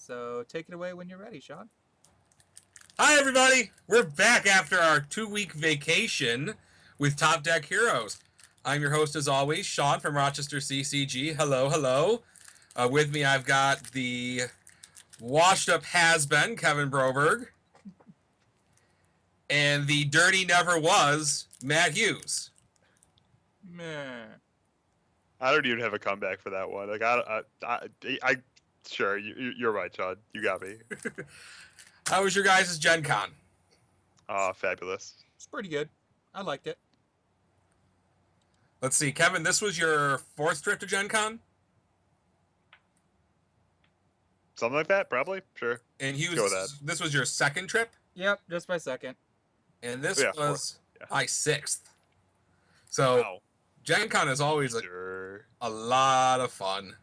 So take it away when you're ready, Sean. Hi, everybody. We're back after our 2-week vacation with Top Deck Heroes. I'm your host, as always, Sean from Rochester CCG. Hello, hello. With me, I've got the washed-up has-been, Kevin Broberg, and the dirty never was, Matt Hughes. Meh. I don't even have a comeback for that one. Like I sure you're right, Sean. You got me. How was your guys' Gen Con? Fabulous. It's pretty good. I liked it. Let's see, Kevin, this was your 4th trip to Gen Con? Something like that, probably. Sure. And Hughes, Go with that. this was your 2nd trip? Yep, just my second. And this Yeah, was 4th. Yeah. my 6th. So Wow. Gen Con is always a lot of fun.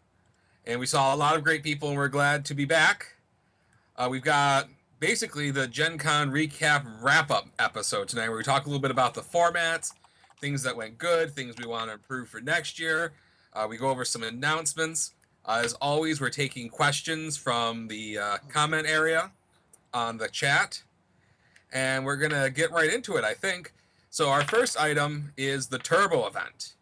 And we saw a lot of great people, and we're glad to be back. We've got basically the Gen Con recap wrap-up episode tonight, where we talk a little bit about the formats, things that went good, things we want to improve for next year. We go over some announcements. As always, we're taking questions from the comment area on the chat. And we're going to get right into it, I think. So our first item is the Turbo event.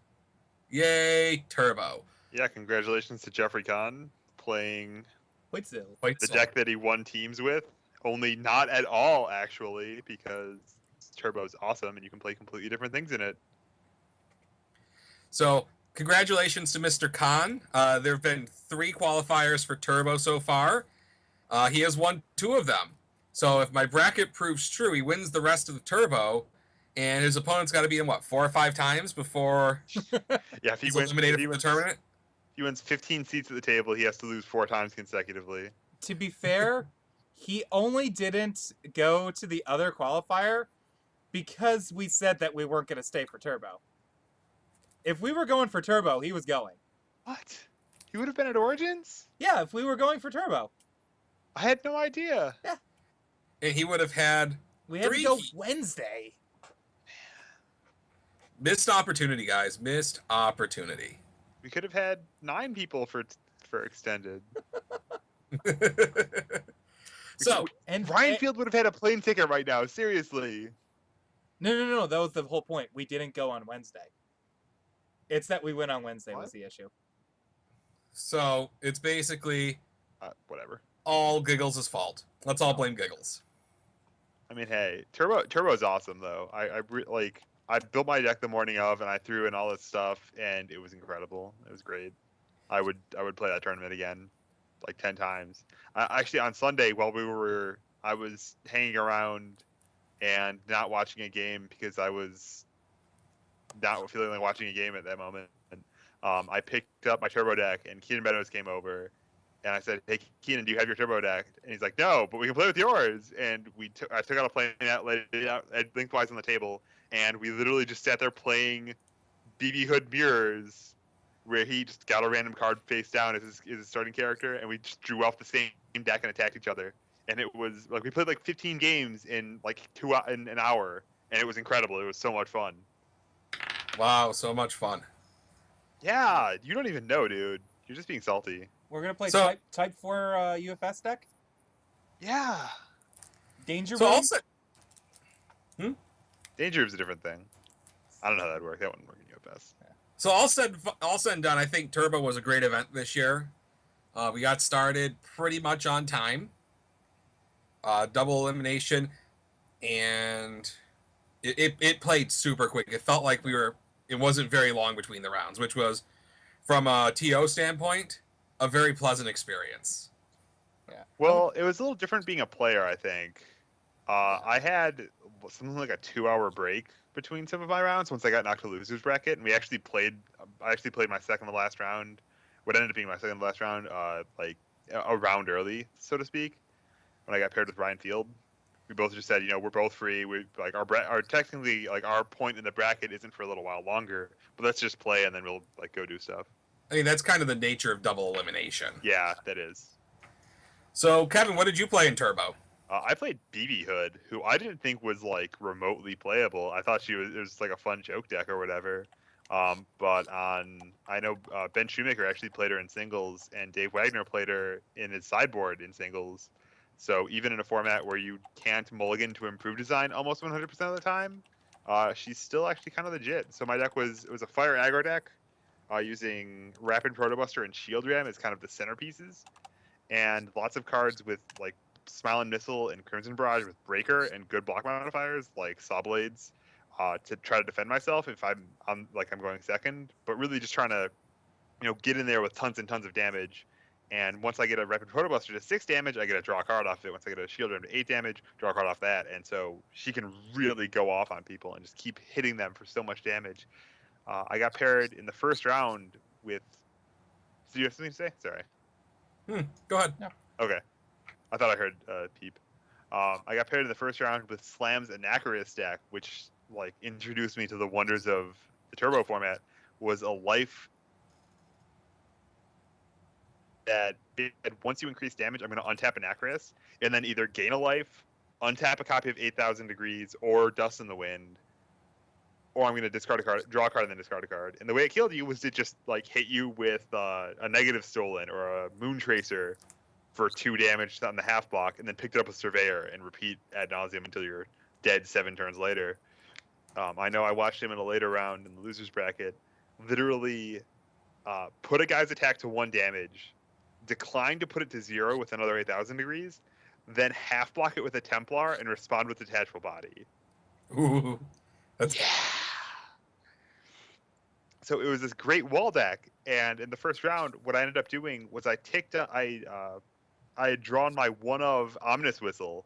Yay, Turbo. Yeah, congratulations to Jeffrey Kahn playing Whitesill. the deck that he won teams with. Only not at all, actually, because Turbo's awesome and you can play completely different things in it. So, congratulations to Mr. Kahn. There have been 3 qualifiers for Turbo so far. He has won 2 of them. So, if my bracket proves true, he wins the rest of the Turbo, and his opponent's got to beat him, 4 or 5 times before Yeah, if he he's wins, eliminated from the tournament? He wins 15 seats at the table. He has to lose 4 times consecutively. To be fair, he only didn't go to the other qualifier because we said that we weren't going to stay for Turbo. If we were going for Turbo, he was going. What? He would have been at Origins? Yeah, if we were going for Turbo. I had no idea. Yeah. And he would have had We had 3 to go heats. Wednesday. Missed opportunity, guys. Missed opportunity. We could have had 9 people for extended. So, And Ryan Field would have had a plane ticket right now. Seriously. No. That was the whole point. We didn't go on Wednesday. It's that we went on Wednesday was What? the issue. so it's basically Whatever. all Giggles' fault. Let's all blame Giggles. I mean, hey, Turbo's awesome though. I built my deck the morning of, and I threw in all this stuff, and it was incredible. It was great. I would play that tournament again, like 10 times. Actually, on Sunday while I was hanging around and not watching a game because I was not feeling like watching a game at that moment. I picked up my Turbo deck, and Keenan Meadows came over, and I said, "Hey, Keenan, do you have your Turbo deck?" And he's like, "No, but we can play with yours." And I took out a play out, laid it out lengthwise on the table, and we literally just sat there playing BB Hood Mirrors, where he just got a random card face down as his starting character, and we just drew off the same deck and attacked each other. And it was like we played like 15 games in like in an hour, and it was incredible. It was so much fun. Wow, so much fun. Yeah, you don't even know, dude. You're just being salty. We're going to play So- type 4 UFS deck. Yeah. Danger So Room. also, Danger is a different thing. I don't know how that'd work. That wouldn't work in UFS. So all said and done, I think Turbo was a great event this year. We got started pretty much on time. Double elimination, and it played super quick. It felt like it wasn't very long between the rounds, which was, from a TO standpoint, a very pleasant experience. Yeah. Well, it was a little different being a player, I think. I had something like a 2-hour break between some of my rounds once I got knocked to losers bracket, and I actually played my second to last round, what ended up being my second to last round, like a round early, so to speak, when I got paired with Ryan Field. We both just said, we're both free. We like our technically like our point in the bracket isn't for a little while longer, but let's just play and then we'll like go do stuff. I mean, that's kind of the nature of double elimination. Yeah, that is. So, Kevin, what did you play in Turbo? I played BB Hood, who I didn't think was like remotely playable. I thought it was like a fun joke deck or whatever. But I know Ben Shoemaker actually played her in singles, and Dave Wagner played her in his sideboard in singles. So even in a format where you can't mulligan to improve design almost 100% of the time, she's still actually kind of legit. So my deck was a fire aggro deck, using Rapid Protobuster and Shield Ram as kind of the centerpieces, and lots of cards with like Smile and Missile and Crimson Barrage with Breaker and good block modifiers like Saw Blades, to try to defend myself if I'm going second, but really just trying to get in there with tons and tons of damage. And once I get a Rapid Protobuster to 6 damage, I get to draw a card off it. Once I get a Shield Ram to 8 damage, draw a card off that. And so she can really go off on people and just keep hitting them for so much damage. I got paired in the first round with. Do you have something to say? Sorry. Go ahead. No. Okay. I thought I heard Peep. I got paired in the first round with Slam's Anachorus deck, which like introduced me to the wonders of the Turbo format. Was a life that once you increase damage, I'm going to untap Anachorus and then either gain a life, untap a copy of 8,000 Degrees or Dust in the Wind, or I'm going to discard a card, draw a card, and then discard a card. And the way it killed you was to just like hit you with a negative stolen or a Moon Tracer for 2 damage on the half block, and then picked it up with Surveyor and repeat ad nauseum until you're dead 7 turns later. I know I watched him in a later round in the losers bracket, literally put a guy's attack to 1 damage, decline to put it to 0 with another 8,000 Degrees, then half block it with a Templar and respond with Detachable Body. Ooh, that's So it was this great wall deck, and in the first round, what I ended up doing was I had drawn my one of Ominous Whistle,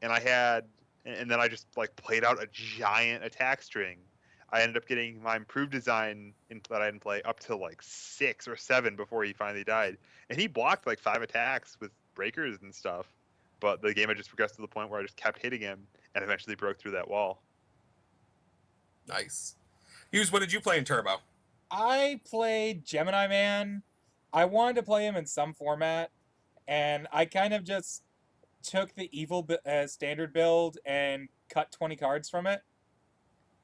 and then I just like played out a giant attack string. I ended up getting my improved design that I didn't play up to like 6 or 7 before he finally died, and he blocked like 5 attacks with breakers and stuff. But the game had just progressed to the point where I just kept hitting him, and eventually broke through that wall. nice. Hughes, what did you play in Turbo? I played Gemini Man. I wanted to play him in some format, and I kind of just took the evil standard build and cut 20 cards from it.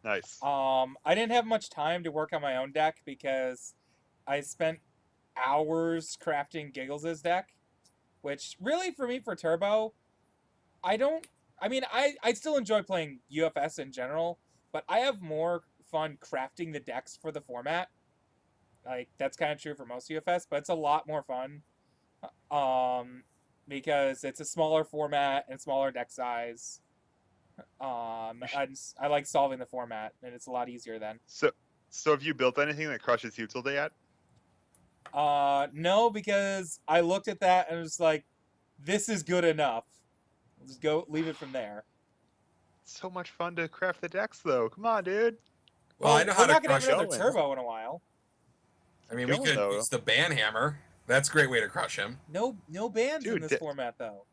Nice. I didn't have much time to work on my own deck because I spent hours crafting Giggles's deck, which really for me for Turbo, I still enjoy playing UFS in general, but I have more fun crafting the decks for the format. Like that's kind of true for most UFS, but it's a lot more fun. Because it's a smaller format and smaller deck size. And I like solving the format, and it's a lot easier then. So have you built anything that crushes Hutzel yet? No, because I looked at that and was like, this is good enough. Let's go, leave it from there. So much fun to craft the decks, though. Come on, dude. Well, I know how we're to not gonna crush have another Owens. turbo in a while. I mean, we Going, could though. use the Banhammer. That's a great way to crush him. No bans in Dude, this format though.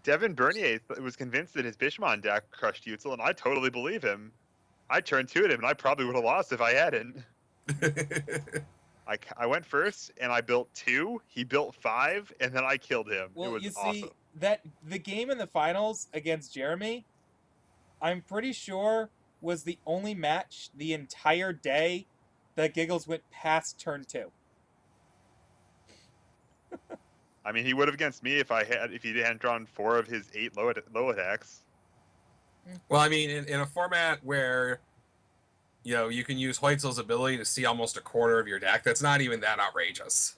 Devin Bernier was convinced that his Bishmon deck crushed Hutzel, and I totally believe him. I turned 2 at him, and I probably would have lost if I hadn't. I went first, and I built 2. He built 5, and then I killed him. Well, it was you see awesome. that the game in the finals against Jeremy, I'm pretty sure was the only match the entire day that Giggles went past turn 2. I mean, he would have against me if he hadn't drawn 4 of his 8 low attacks. Well, I mean, in a format where, you can use Hoitzel's ability to see almost a quarter of your deck, that's not even that outrageous.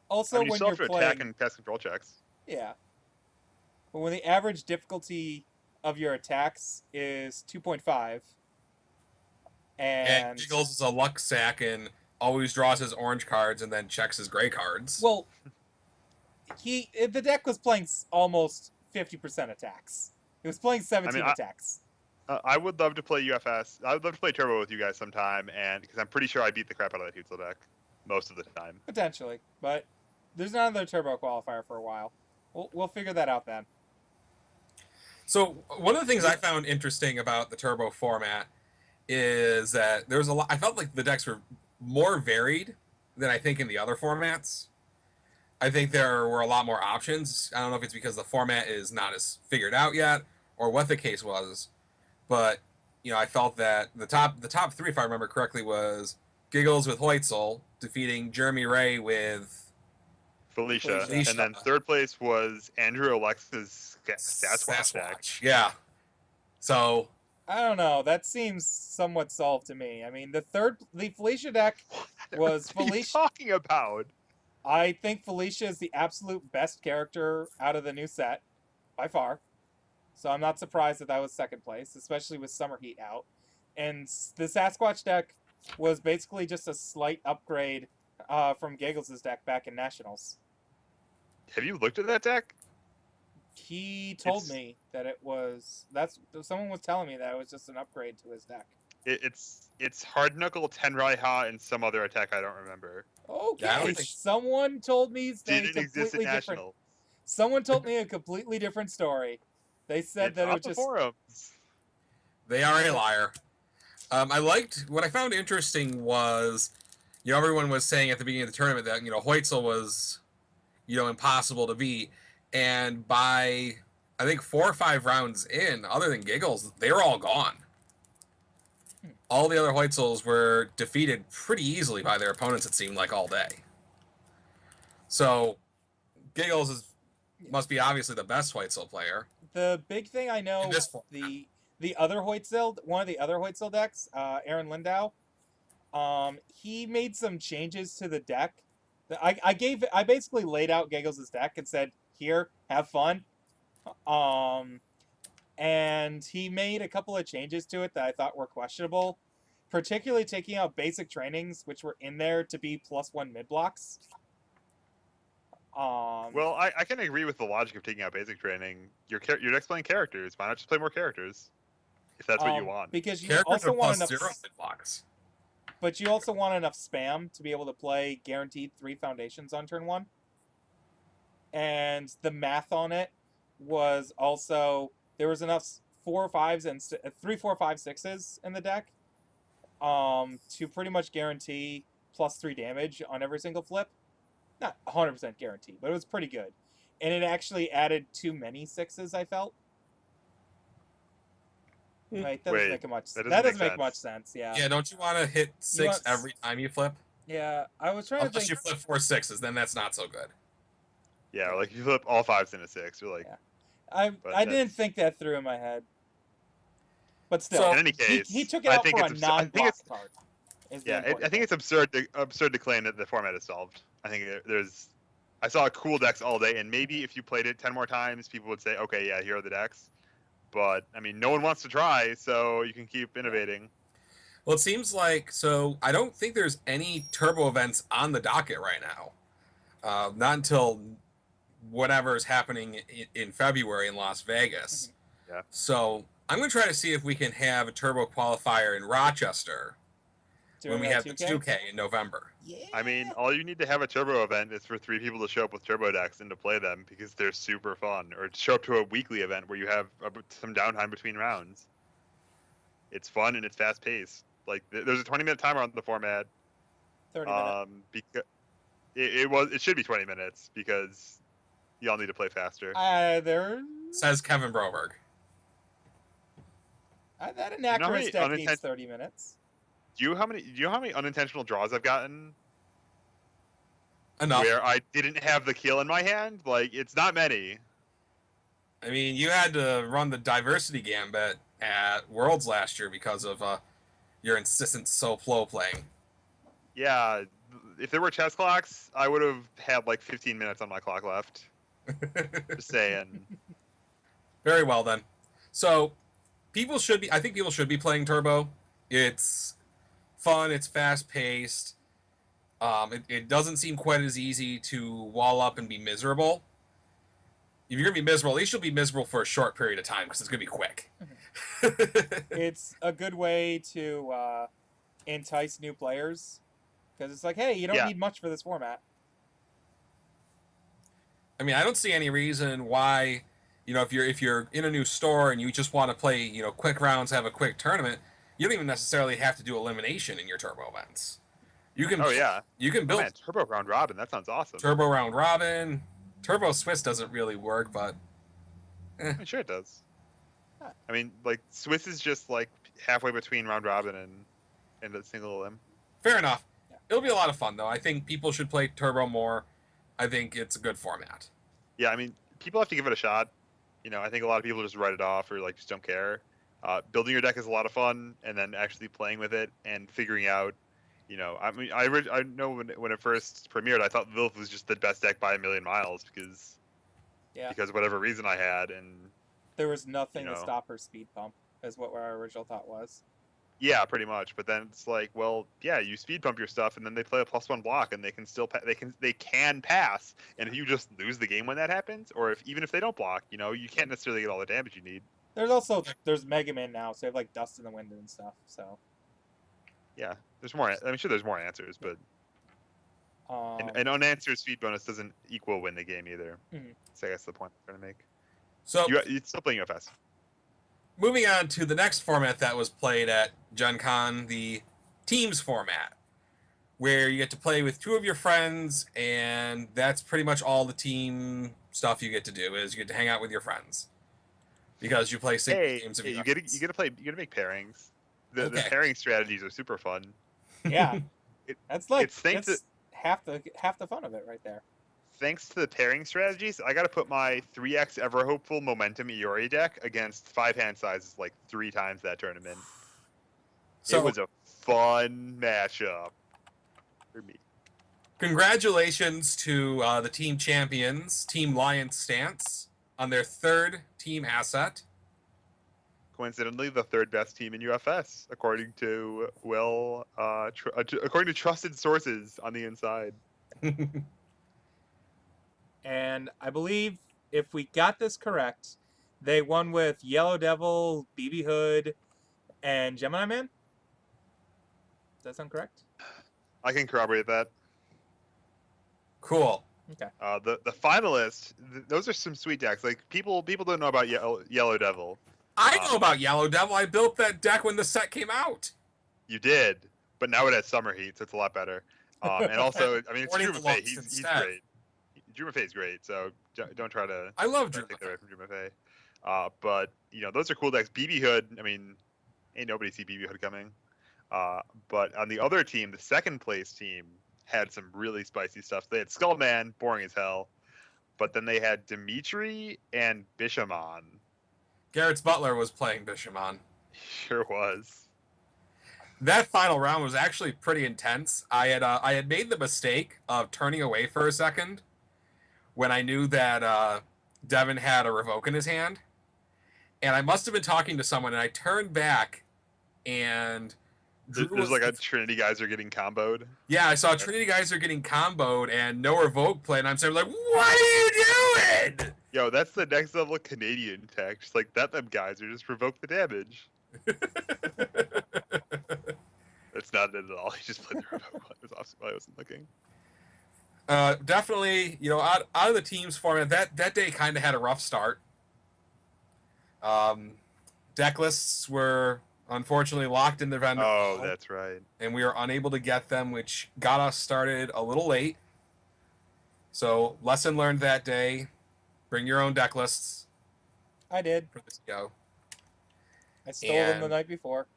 Also, I mean, you when still you're have to playing, attack and cast control checks. yeah, but when the average difficulty of your attacks is 2.5, And and Giggles is a luck sack and always draws his orange cards and then checks his gray cards. well, the deck was playing almost 50% attacks. It was playing 17 attacks. I would love to play UFS. I would love to play Turbo with you guys sometime, and because I'm pretty sure I beat the crap out of that Hutzel deck most of the time. Potentially, but there's not another turbo qualifier for a while. We'll figure that out then. So one of the things I found interesting about the Turbo format is that there was a lot. I felt like the decks were more varied than I think in the other formats. I think there were a lot more options. I don't know if it's because the format is not as figured out yet or what the case was, but I felt that the top three, if I remember correctly, was Giggles with Hoitzel defeating Jeremy Ray with Felicia. Felicia. And then third place was Andrew Alexa's Sasquatch deck. Yeah. So I don't know. That seems somewhat solved to me. I mean, the Felicia deck was What are you Felicia. talking about? I think Felicia is the absolute best character out of the new set, by far. So I'm not surprised that was second place, especially with Summer Heat out. And the Sasquatch deck was basically just a slight upgrade from Giggles' deck back in Nationals. Have you looked at that deck? He told me that it was. Someone was telling me that it was just an upgrade to his deck. It's Hard Knuckle, Tenraiha, and some other attack I don't remember. Okay, Yeah, I don't think- someone told me Didn't exist in completely different. National. Someone told me a completely different story. They said It's that it on was the just. forums. they are a liar. I liked what I found interesting was, everyone was saying at the beginning of the tournament that Hoitzel was, impossible to beat, and by I think 4 or 5 rounds in, other than Giggles, they were all gone. All the other Hoitzels were defeated pretty easily by their opponents. It seemed like all day. So, Giggles must be obviously the best Hoitzel player. The big thing I know, In this format. the other Hoitzel, one of the other Hoitzel decks, Aaron Lindau, he made some changes to the deck. I basically laid out Giggles' deck and said, "Here, have fun." And he made a couple of changes to it that I thought were questionable, particularly taking out basic trainings, which were in there to be +1 mid blocks. Well, I can agree with the logic of taking out basic training. Your deck's playing characters. Why not just play more characters? If that's what you want. because you Characters also are want plus enough, 0 mid blocks. but you also want enough spam to be able to play guaranteed 3 foundations on turn 1. And the math on it was also there was enough 4 or 5s and 3, 4, 5, 6s in the deck to pretty much guarantee +3 damage on every single flip. Not 100% guaranteed, but it was pretty good. And it actually added too many 6s, I felt. Right, that doesn't Wait, make much. that That doesn't doesn't make make much sense. sense. Yeah. Yeah, don't you want to hit 6 want- every time you flip? Yeah, I was trying to Unless think. you flip 4 6s, then that's not so good. Yeah, like if you flip all 5s into 6, you're like. Yeah. But I didn't that's- think that through in my head. But still, So, In any case, he took it I out think for it's a abs- I think non-block it's card. is the yeah. important I think it's absurd to claim that the format is solved. I think there's. I saw cool decks all day, and maybe if you played it 10 more times, people would say, "Okay, yeah, here are the decks." But I mean, no one wants to try, so you can keep innovating. Well, it seems like, so I don't think there's any turbo events on the docket right now. Not until whatever is happening in February in Las Vegas. Yeah. So I'm going to try to see if we can have a turbo qualifier in Rochester when we have the 2K in November. Yeah. I mean, all you need to have a turbo event is for 3 people to show up with turbo decks and to play them because they're super fun, or to show up to a weekly event where you have some downtime between rounds. It's fun and it's fast paced. Like there's a 20-minute timer on the format. 30 minutes. Because it should be 20 minutes because y'all need to play faster. There. Says Kevin Broberg. That know how many Anachrist deck needs uninten- 30 minutes. Do you know how many unintentional draws I've gotten Enough. where I didn't have the kill in my hand? Like it's not many. I mean, you had to run the diversity gambit at Worlds last year because of your insistent slow playing. Yeah, if there were chess clocks, I would have had like 15 minutes on my clock left. Just saying. Very well then. So I think people should be playing Turbo. It's fun, it's fast paced. It doesn't seem quite as easy to wall up and be miserable. If you're gonna be miserable, at least you'll be miserable for a short period of time because it's gonna be quick. It's a good way to entice new players because it's like, hey, you don't Yeah. need much for this format. I mean, I don't see any reason why, if you're in a new store and you just want to play, quick rounds, have a quick tournament, you don't even necessarily have to do elimination in your turbo events. You can Oh yeah. you can Oh, build man, turbo round robin. That sounds awesome. turbo round robin. Turbo Swiss doesn't really work, but I'm sure it does. I mean, like Swiss is just like halfway between round robin and a single limb. Fair enough. Yeah. It'll be a lot of fun though. I think people should play Turbo more. I think it's a good format. Yeah, I mean, people have to give it a shot. I think a lot of people just write it off or like just don't care. Building your deck is a lot of fun, and then actually playing with it and figuring out. I mean, I know when it first premiered, I thought Lilith was just the best deck by a million miles because of whatever reason I had, and There was nothing You to know. stop her speed pump, is what our original thought was. yeah, pretty much. But then it's like, well, yeah, you speed pump your stuff, and then they play a +1 block, and they can still they can pass, and if you just lose the game when that happens, or even if they don't block, you can't necessarily get all the damage you need. There's Mega Man now, so you have like Dust in the Wind and stuff. So Yeah, there's more. I'm sure there's more answers, but an unanswered speed bonus doesn't equal win the game either. Mhm. So I guess the point I'm trying to make. So You're still playing UFS. moving on to the next format that was played at Gen Con, the Teams format, where you get to play with 2 of your friends, and that's pretty much all the team stuff you get to do is you get to hang out with your friends because you play single games of you your get friends. to make pairings. The Okay. pairing strategies are super fun. yeah, that's like it's thanks that's half the fun of it right there. Thanks to the pairing strategies, I got to put my 3x Ever Hopeful Momentum Iori deck against 5 hand sizes like 3 times that tournament. So It was a fun matchup for me. congratulations to the team champions, Team Lion Stance, on their 3rd team asset. Coincidentally, the 3rd best team in UFS, according to according to trusted sources on the inside. And I believe if we got this correct, they won with Yellow Devil, BB Hood, and Gemini Man. Does that sound correct? I can corroborate that. Cool. The finalists, those are some sweet decks. Like people don't know about Yellow Devil. I know about Yellow Devil. I built that deck when the set came out. You did, but now it has Summer Heat, so it's a lot better. And also, I mean, it's Morning Drew Maffei. Deluxe He's instead. great. Drew Maffei is great, so don't try to I love Drew take that Maffei. away from Drew Maffei. But those are cool decks. BB Hood, I mean, ain't nobody see BB Hood coming. But on the other team, the 2nd place team had some really spicy stuff. They had Skullman, boring as hell, but then they had Dimitri and Bishamon. Garrett's Butler was playing Bishamon. Sure was. That final round was actually pretty intense. I had made the mistake of turning away for a second when I knew that Devin had a Revoke in his hand, and I must have been talking to someone, and I turned back, and Drew There's was, like a Trinity guys are getting comboed. yeah, I saw Trinity guys are getting comboed and no Revoke play, and I'm saying like, what are you doing? Yo, that's the next level Canadian tech. Just like that, them guys are just revoke the damage. That's not it at all. He just played the revoke while I was off while I wasn't looking. Definitely, out of the teams format, that day kind of had a rough start. Deck lists were unfortunately locked in the vendor Oh, hall, that's right. and we were unable to get them, which got us started a little late. So, lesson learned that day: bring your own deck lists I did. for this go. I stole them the And- night before.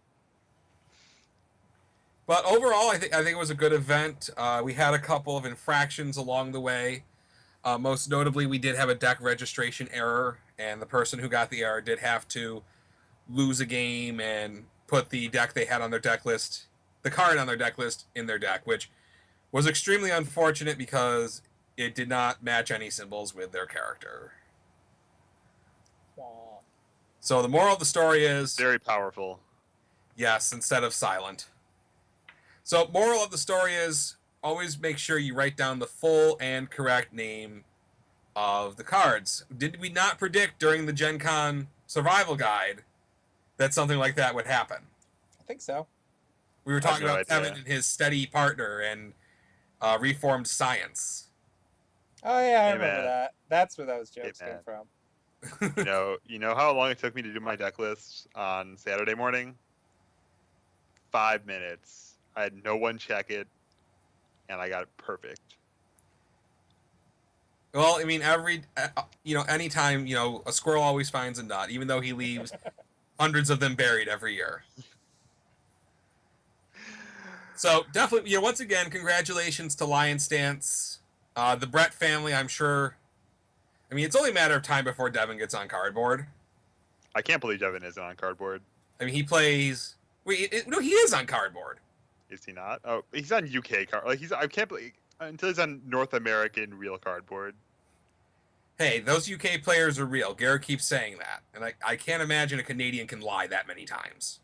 But overall, I think it was a good event. We had a couple of infractions along the way. Most notably, we did have a deck registration error, and the person who got the error did have to lose a game and put the deck they had on their deck list, the card on their deck list, in their deck, which was extremely unfortunate because it did not match any symbols with their character. Aw. So the moral of the story is, Very powerful. yes, instead of silent. So moral of the story is, always make sure you write down the full and correct name of the cards. Did we not predict during the Gen Con survival guide that something like that would happen? I think so. We were I have talking no about idea. Kevin and his steady partner and Reformed Science. Oh yeah, I Hey, remember man. that. That's where those jokes came man. from. You know how long it took me to do my deck list on Saturday morning? 5 minutes. I had no one check it, and I got it perfect. Well, I mean, anytime, a squirrel always finds a nut, even though he leaves hundreds of them buried every year. So definitely, once again, congratulations to Lion Stance, the Brett family. I'm sure. I mean, it's only a matter of time before Devin gets on cardboard. I can't believe Devin isn't on cardboard. I mean, he plays. Wait, no, he is on cardboard. Is he not? Oh, he's on UK card. Like I can't believe until he's on North American real cardboard. Hey, those UK players are real. Garrett keeps saying that, and I can't imagine a Canadian can lie that many times.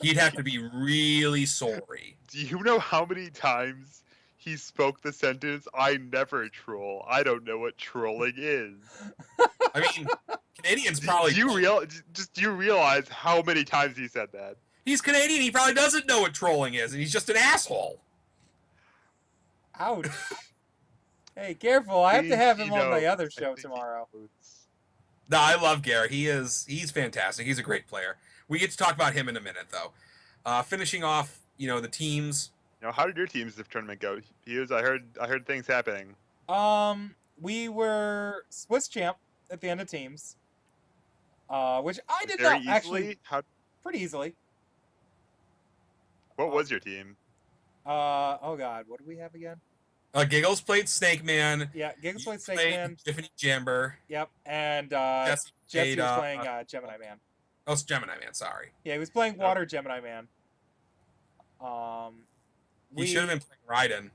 He'd have to be really sorry. Do you know how many times he spoke the sentence, "I never troll. I don't know what trolling is." I mean, Canadians probably. Do you realize how many times he said that? He's Canadian. He probably doesn't know what trolling is, and he's just an asshole. Ouch. Hey, careful. I have to have him on my other I show think he tomorrow. knows. No, I love Garrett. He's fantastic. He's a great player. We get to talk about him in a minute, though. Finishing off, the teams. How did your teams this tournament go? Hughes, I heard things happening. We were Swiss champ at the end of teams, which I did Very not actually easily. pretty easily. What was your team? Oh god, what do we have again? Giggles played Snake Man. Yeah, Giggles played Snake Played Man. Tiffany Jamber. Yep, and Jesse Jesse played, was playing Gemini Man. Oh, it's Gemini Man. Sorry. Yeah, he was playing Water Gemini Man. He should have been playing Raiden.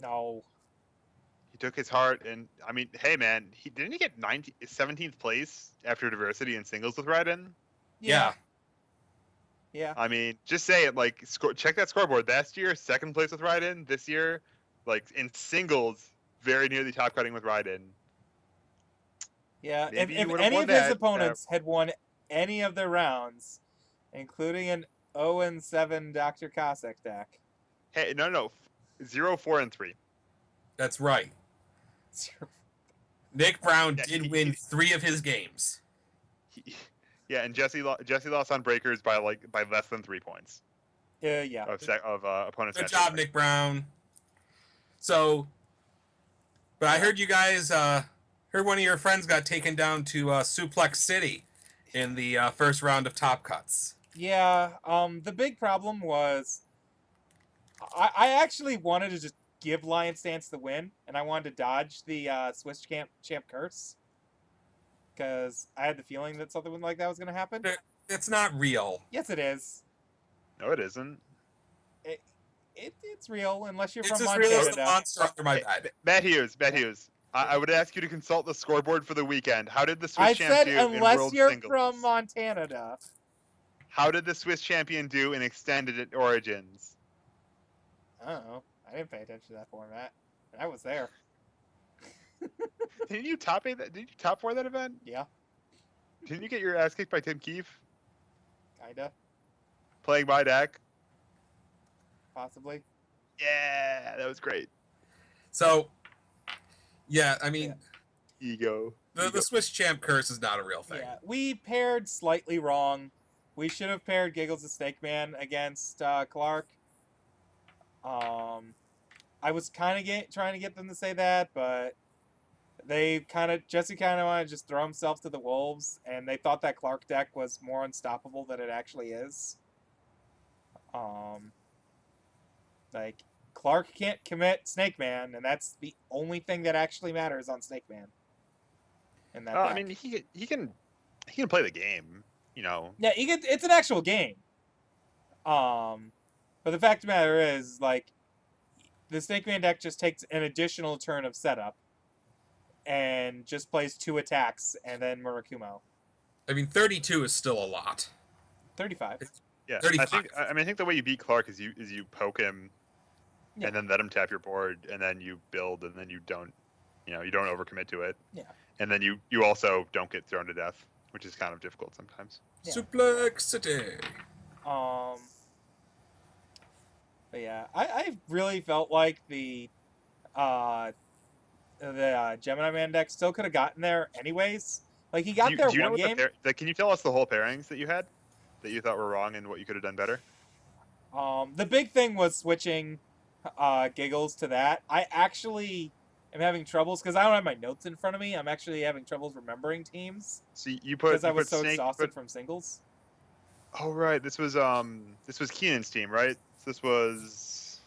No. He took his heart, and I mean, hey man, didn't he get 17th place after diversity in singles with Raiden? Yeah. Yeah. I mean, just say it. Like, check that scoreboard. Last year, 2nd place with Raiden. This year, like in singles, very nearly top cutting with Raiden. Yeah. If Maybe you would've any won of his that, opponents had won any of their rounds, including an 0-7 Dr. Cossack deck. Hey, no, 0, 4, and 3. That's right. Nick Brown did win 3 of his games. Yeah, and Jesse lost on breakers by less than 3 points Yeah. of opponents. Good job, Nick Brown. So, but I heard you guys heard one of your friends got taken down to Suplex City in the first round of Top Cuts. Yeah. The big problem was I actually wanted to just give Lion Stance the win, and I wanted to dodge the Swiss champ curse because I had the feeling that something like that was going to happen. It's not real. Yes, it is. No, it isn't. It's real unless you're It's from as real as the Montana. monster under my bed. Matt Hughes. I would ask you to consult the scoreboard for the weekend. How did the Swiss I champ said do in unless World you're Singles? from Montana, duh. How did the Swiss champion do in Extended Origins? I don't know. I didn't pay attention to that format. I was there. Didn't you top 8 that? Did you top 4 that event? Yeah, Didn't you get your ass kicked by Tim Keefe kinda, playing my deck? possibly. Yeah, that was great. So, yeah, I mean, Ego. the Swiss champ curse is not a real thing. Yeah, we paired slightly wrong. We should have paired Giggles and Snake Man against Clark. I was kind of trying to get them to say that, but Jesse kind of wanted to just throw himself to the wolves, and they thought that Clark deck was more unstoppable than it actually is. Like Clark can't commit Snake Man, and that's the only thing that actually matters on Snake Man. In that I deck. mean, he can play the game. Yeah, it's an actual game. But the fact of the matter is, like, the Snake Man deck just takes an additional turn of setup and just plays 2 attacks and then Murakumo. I mean, 32 is still a lot. 35. Yeah, 35. I think the way you beat Clark is you poke him, Yeah. and then let him tap your board, and then you build, and then you don't overcommit to it. Yeah. And then you also don't get thrown to death, which is kind of difficult sometimes. Yeah. Suplex City. But yeah, I really felt like the Gemini Man deck still could have gotten there anyways. Like, he got there Do you know one what game. can you tell us the whole pairings that you had that you thought were wrong and what you could have done better? The big thing was switching Giggles to that. I actually am having troubles because I don't have my notes in front of me. I'm actually having troubles remembering teams So you put because I you was put so Snake, exhausted from singles. Oh right, this was Keenan's team, right? So this was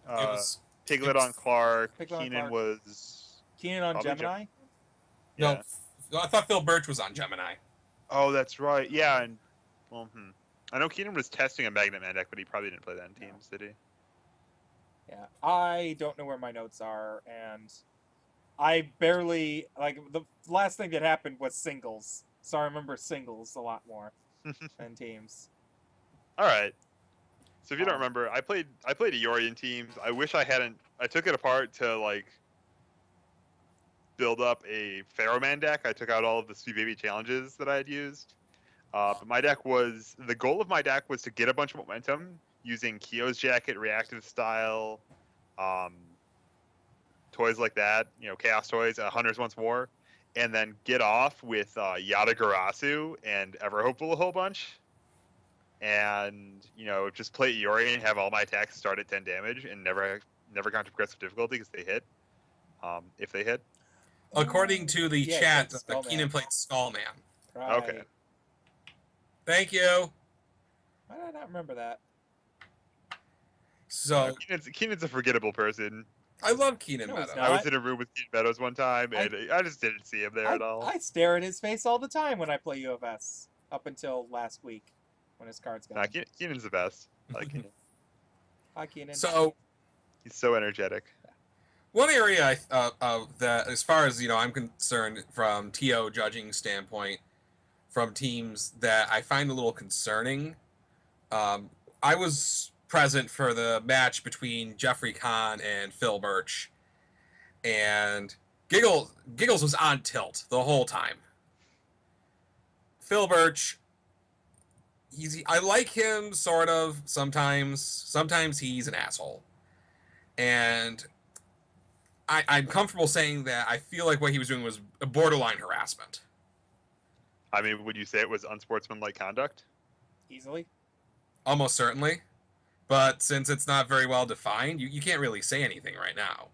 It was Piglet on Clark. Piglet on Keenan Clark. was Keenan on probably Gemini. no. Yeah. I thought Phil Birch was on Gemini. Oh, that's right. Yeah, and well, I know Keenan was testing a Magnet Man deck, but he probably didn't play that in teams, did he? Yeah, I don't know where my notes are, and I barely like the last thing that happened was singles, so I remember singles a lot more than teams. All right. So if you don't Um, remember, I played Iori in teams. I wish I hadn't. I took it apart to like build up a Pharaoh Man deck. I took out all of the Sweet Baby challenges that I had used. But my deck was the goal of my deck was to get a bunch of momentum using Kyo's Jacket, Reactive Style, um, toys like that. You know, Chaos Toys, Hunters Once More, and then get off with Yada Garasu and Ever Hopeful a whole bunch. And you know, just play Iori and have all my attacks start at 10 damage and never gone to progressive difficulty because they hit. If they hit. According to the Yeah, chat, it's like Skullman. Keenan played Skullman. Right. Okay. Thank you. Why did I not remember that? So Keenan's a forgettable person. I love Keenan No, he's Meadows. not. I was in a room with Keenan Meadows one time, and I just didn't see him there at all. I stare at his face all the time when I play UFS, up until last week when his cards got. Nah, Keenan's the best. I like Keenan. Hi, Keenan. So He's so energetic. one area that, as far as I'm concerned, from TO judging standpoint, from teams that I find a little concerning. I was present for the match between Jeffrey Kahn and Phil Birch, and Giggles was on tilt the whole time. Phil Birch, I like him sort of sometimes. Sometimes he's an asshole, and I'm comfortable saying that I feel like what he was doing was a borderline harassment. I mean, would you say it was unsportsmanlike conduct? Easily. Almost certainly. But since it's not very well defined, you can't really say anything right now.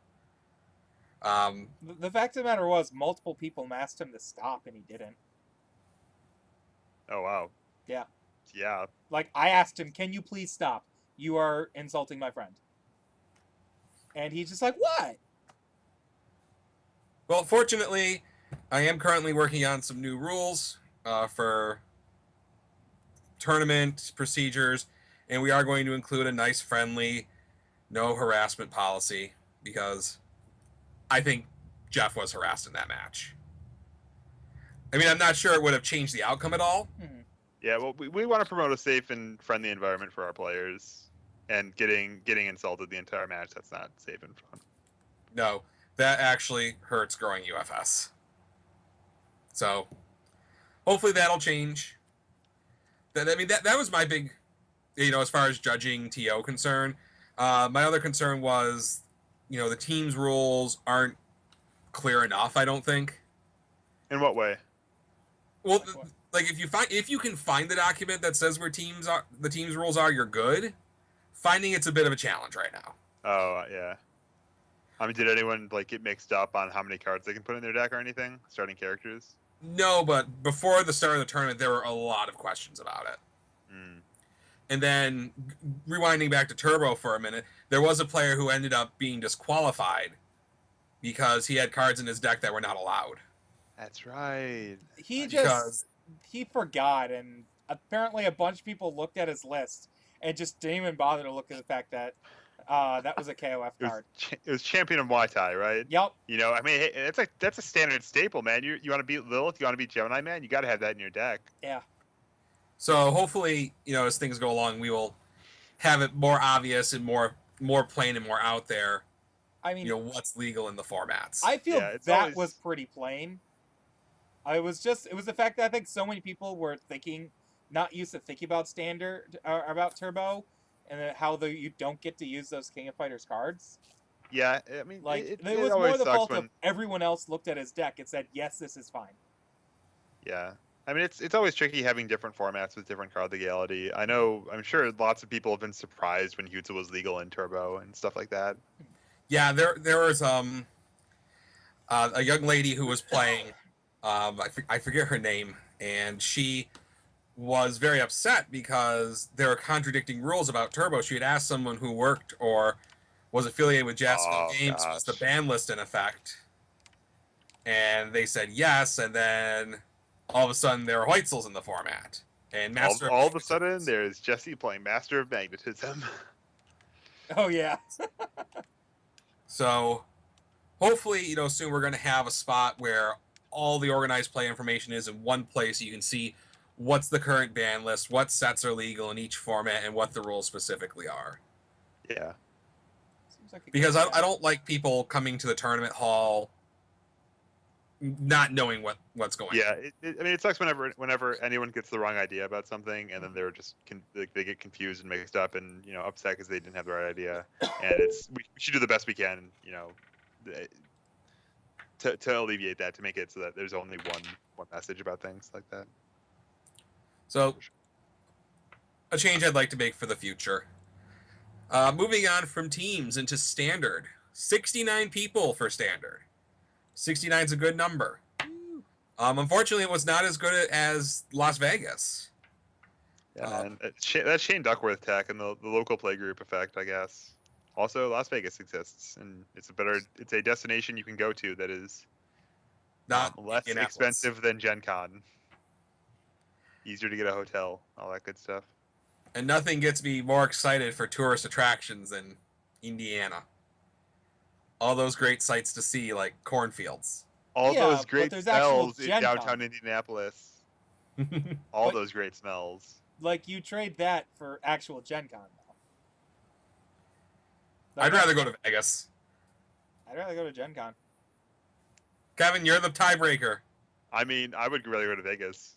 The fact of the matter was, multiple people asked him to stop, and he didn't. Oh wow. Yeah. Yeah. Like, I asked him, can you please stop? You are insulting my friend. And he's just like, what? Well, fortunately, I am currently working on some new rules for tournament procedures, and we are going to include a nice, friendly, no harassment policy, because I think Jeff was harassed in that match. I mean, I'm not sure it would have changed the outcome at all. Yeah. Well, we want to promote a safe and friendly environment for our players, and getting insulted the entire match, that's not safe and fun. No, that actually hurts growing UFS. So hopefully that'll change. That was my big, as far as judging TO concern. My other concern was, the team's rules aren't clear enough, I don't think. In what way? Well, like if you can find the document that says where the team's rules are, you're good. Finding it's a bit of a challenge right now. Oh yeah. I mean, did anyone get mixed up on how many cards they can put in their deck or anything? Starting characters? No, but before the start of the tournament, there were a lot of questions about it. And then rewinding back to Turbo for a minute, there was a player who ended up being disqualified because he had cards in his deck that were not allowed. That's right. He forgot, and apparently a bunch of people looked at his list and just didn't even bother to look at the fact that that was a KOF card. It was Champion of Muay Thai, right? Yep. I mean, hey, that's a standard staple, man. You want to beat Lilith, you want to beat Gemini Man, you got to have that in your deck. Yeah. So hopefully, as things go along, we will have it more obvious and more plain and more out there. I mean, what's legal in the formats. I feel that was pretty plain. It was the fact that I think so many people were not used to thinking about standard about Turbo, and how you don't get to use those King of Fighters cards. Yeah, I mean, it was more the fault of everyone else looked at his deck and said, yes, this is fine. Yeah. I mean, it's always tricky having different formats with different card legality. I'm sure lots of people have been surprised when Hutzel was legal in Turbo and stuff like that. Yeah, there was a young lady who was playing, I forget her name, and she was very upset because there were contradicting rules about Turbo. She had asked someone who worked or was affiliated with Jacksonville Oh, Games, was the gosh. ban list in effect? And they said yes, and then all of a sudden there were Hoitzels in the format. And Master All of a Magnetism. sudden, there's Jesse playing Master of Magnetism. Oh yeah. So hopefully, soon we're going to have a spot where all the organized play information is in one place. So you can see what's the current ban list, what sets are legal in each format, and what the rules specifically are. Yeah. Seems like a Because good I don't like people coming to the tournament hall not knowing what's going on. Yeah, I mean, it sucks whenever anyone gets the wrong idea about something, and then they're just they get confused and mixed up, and upset because they didn't have the right idea. And we should do the best we can, to alleviate that, to make it so that there's only one message about things like that. So, a change I'd like to make for the future. Moving on from teams into standard. 69 people for standard. 69 is a good number. Unfortunately, it was not as good as Las Vegas. Yeah, and that's Shane Duckworth tech and the local playgroup effect, I guess. Also, Las Vegas exists, and it's a destination you can go to that is Not less Indianapolis. expensive than Gen Con. Easier to get a hotel, all that good stuff. And nothing gets me more excited for tourist attractions than Indiana. All those great sights to see, like cornfields. All Yeah, those but great there's actual smells in Gen downtown Con. Indianapolis. All But- those great smells. Like you trade that for actual Gen Con though. I'd rather go to Vegas. I'd rather go to Gen Con. Kevin, you're the tiebreaker. I mean, I would rather go to Vegas.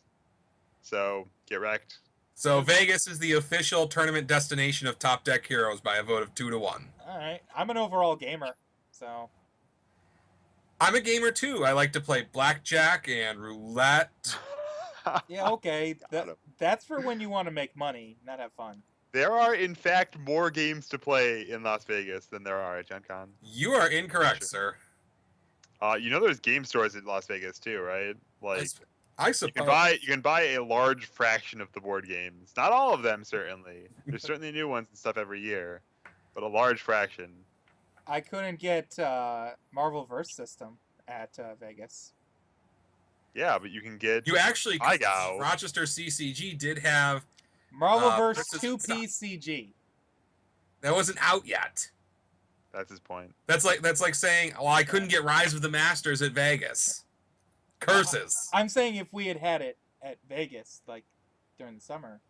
So, get wrecked. So Vegas is the official tournament destination of Top Deck Heroes by a vote of 2-1. All right, I'm an overall gamer, so I'm a gamer too. I like to play blackjack and roulette. yeah, okay. That's for when you want to make money, not have fun. There are, in fact, more games to play in Las Vegas than there are at Gen Con. You are incorrect, sir. There's game stores in Las Vegas too, right? Like I you suppose. can buy a large fraction of the board games. Not all of them, certainly. There's certainly new ones and stuff every year, but a large fraction. I couldn't get Marvel Verse System at Vegas. Yeah, but you can get. You actually, I go. Rochester CCG did have Marvel Verse Versus 2 Stock. PCG. that wasn't out yet. That's his point. That's like saying, well, I couldn't get Rise of the Masters at Vegas. Curses. I'm saying if we had it at Vegas, like during the summer.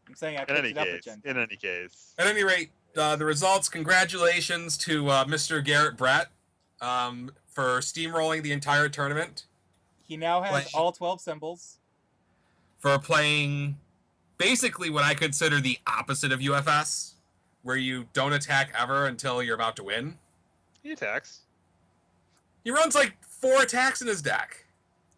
I'm saying I In picked any it up at case, Gen in any case. At any rate, the results. Congratulations to Mr. Garrett Brett for steamrolling the entire tournament, He now has Like- all 12 symbols. for playing basically what I consider the opposite of UFS, where you don't attack ever until you're about to win. He attacks. He runs like 4 attacks in his deck.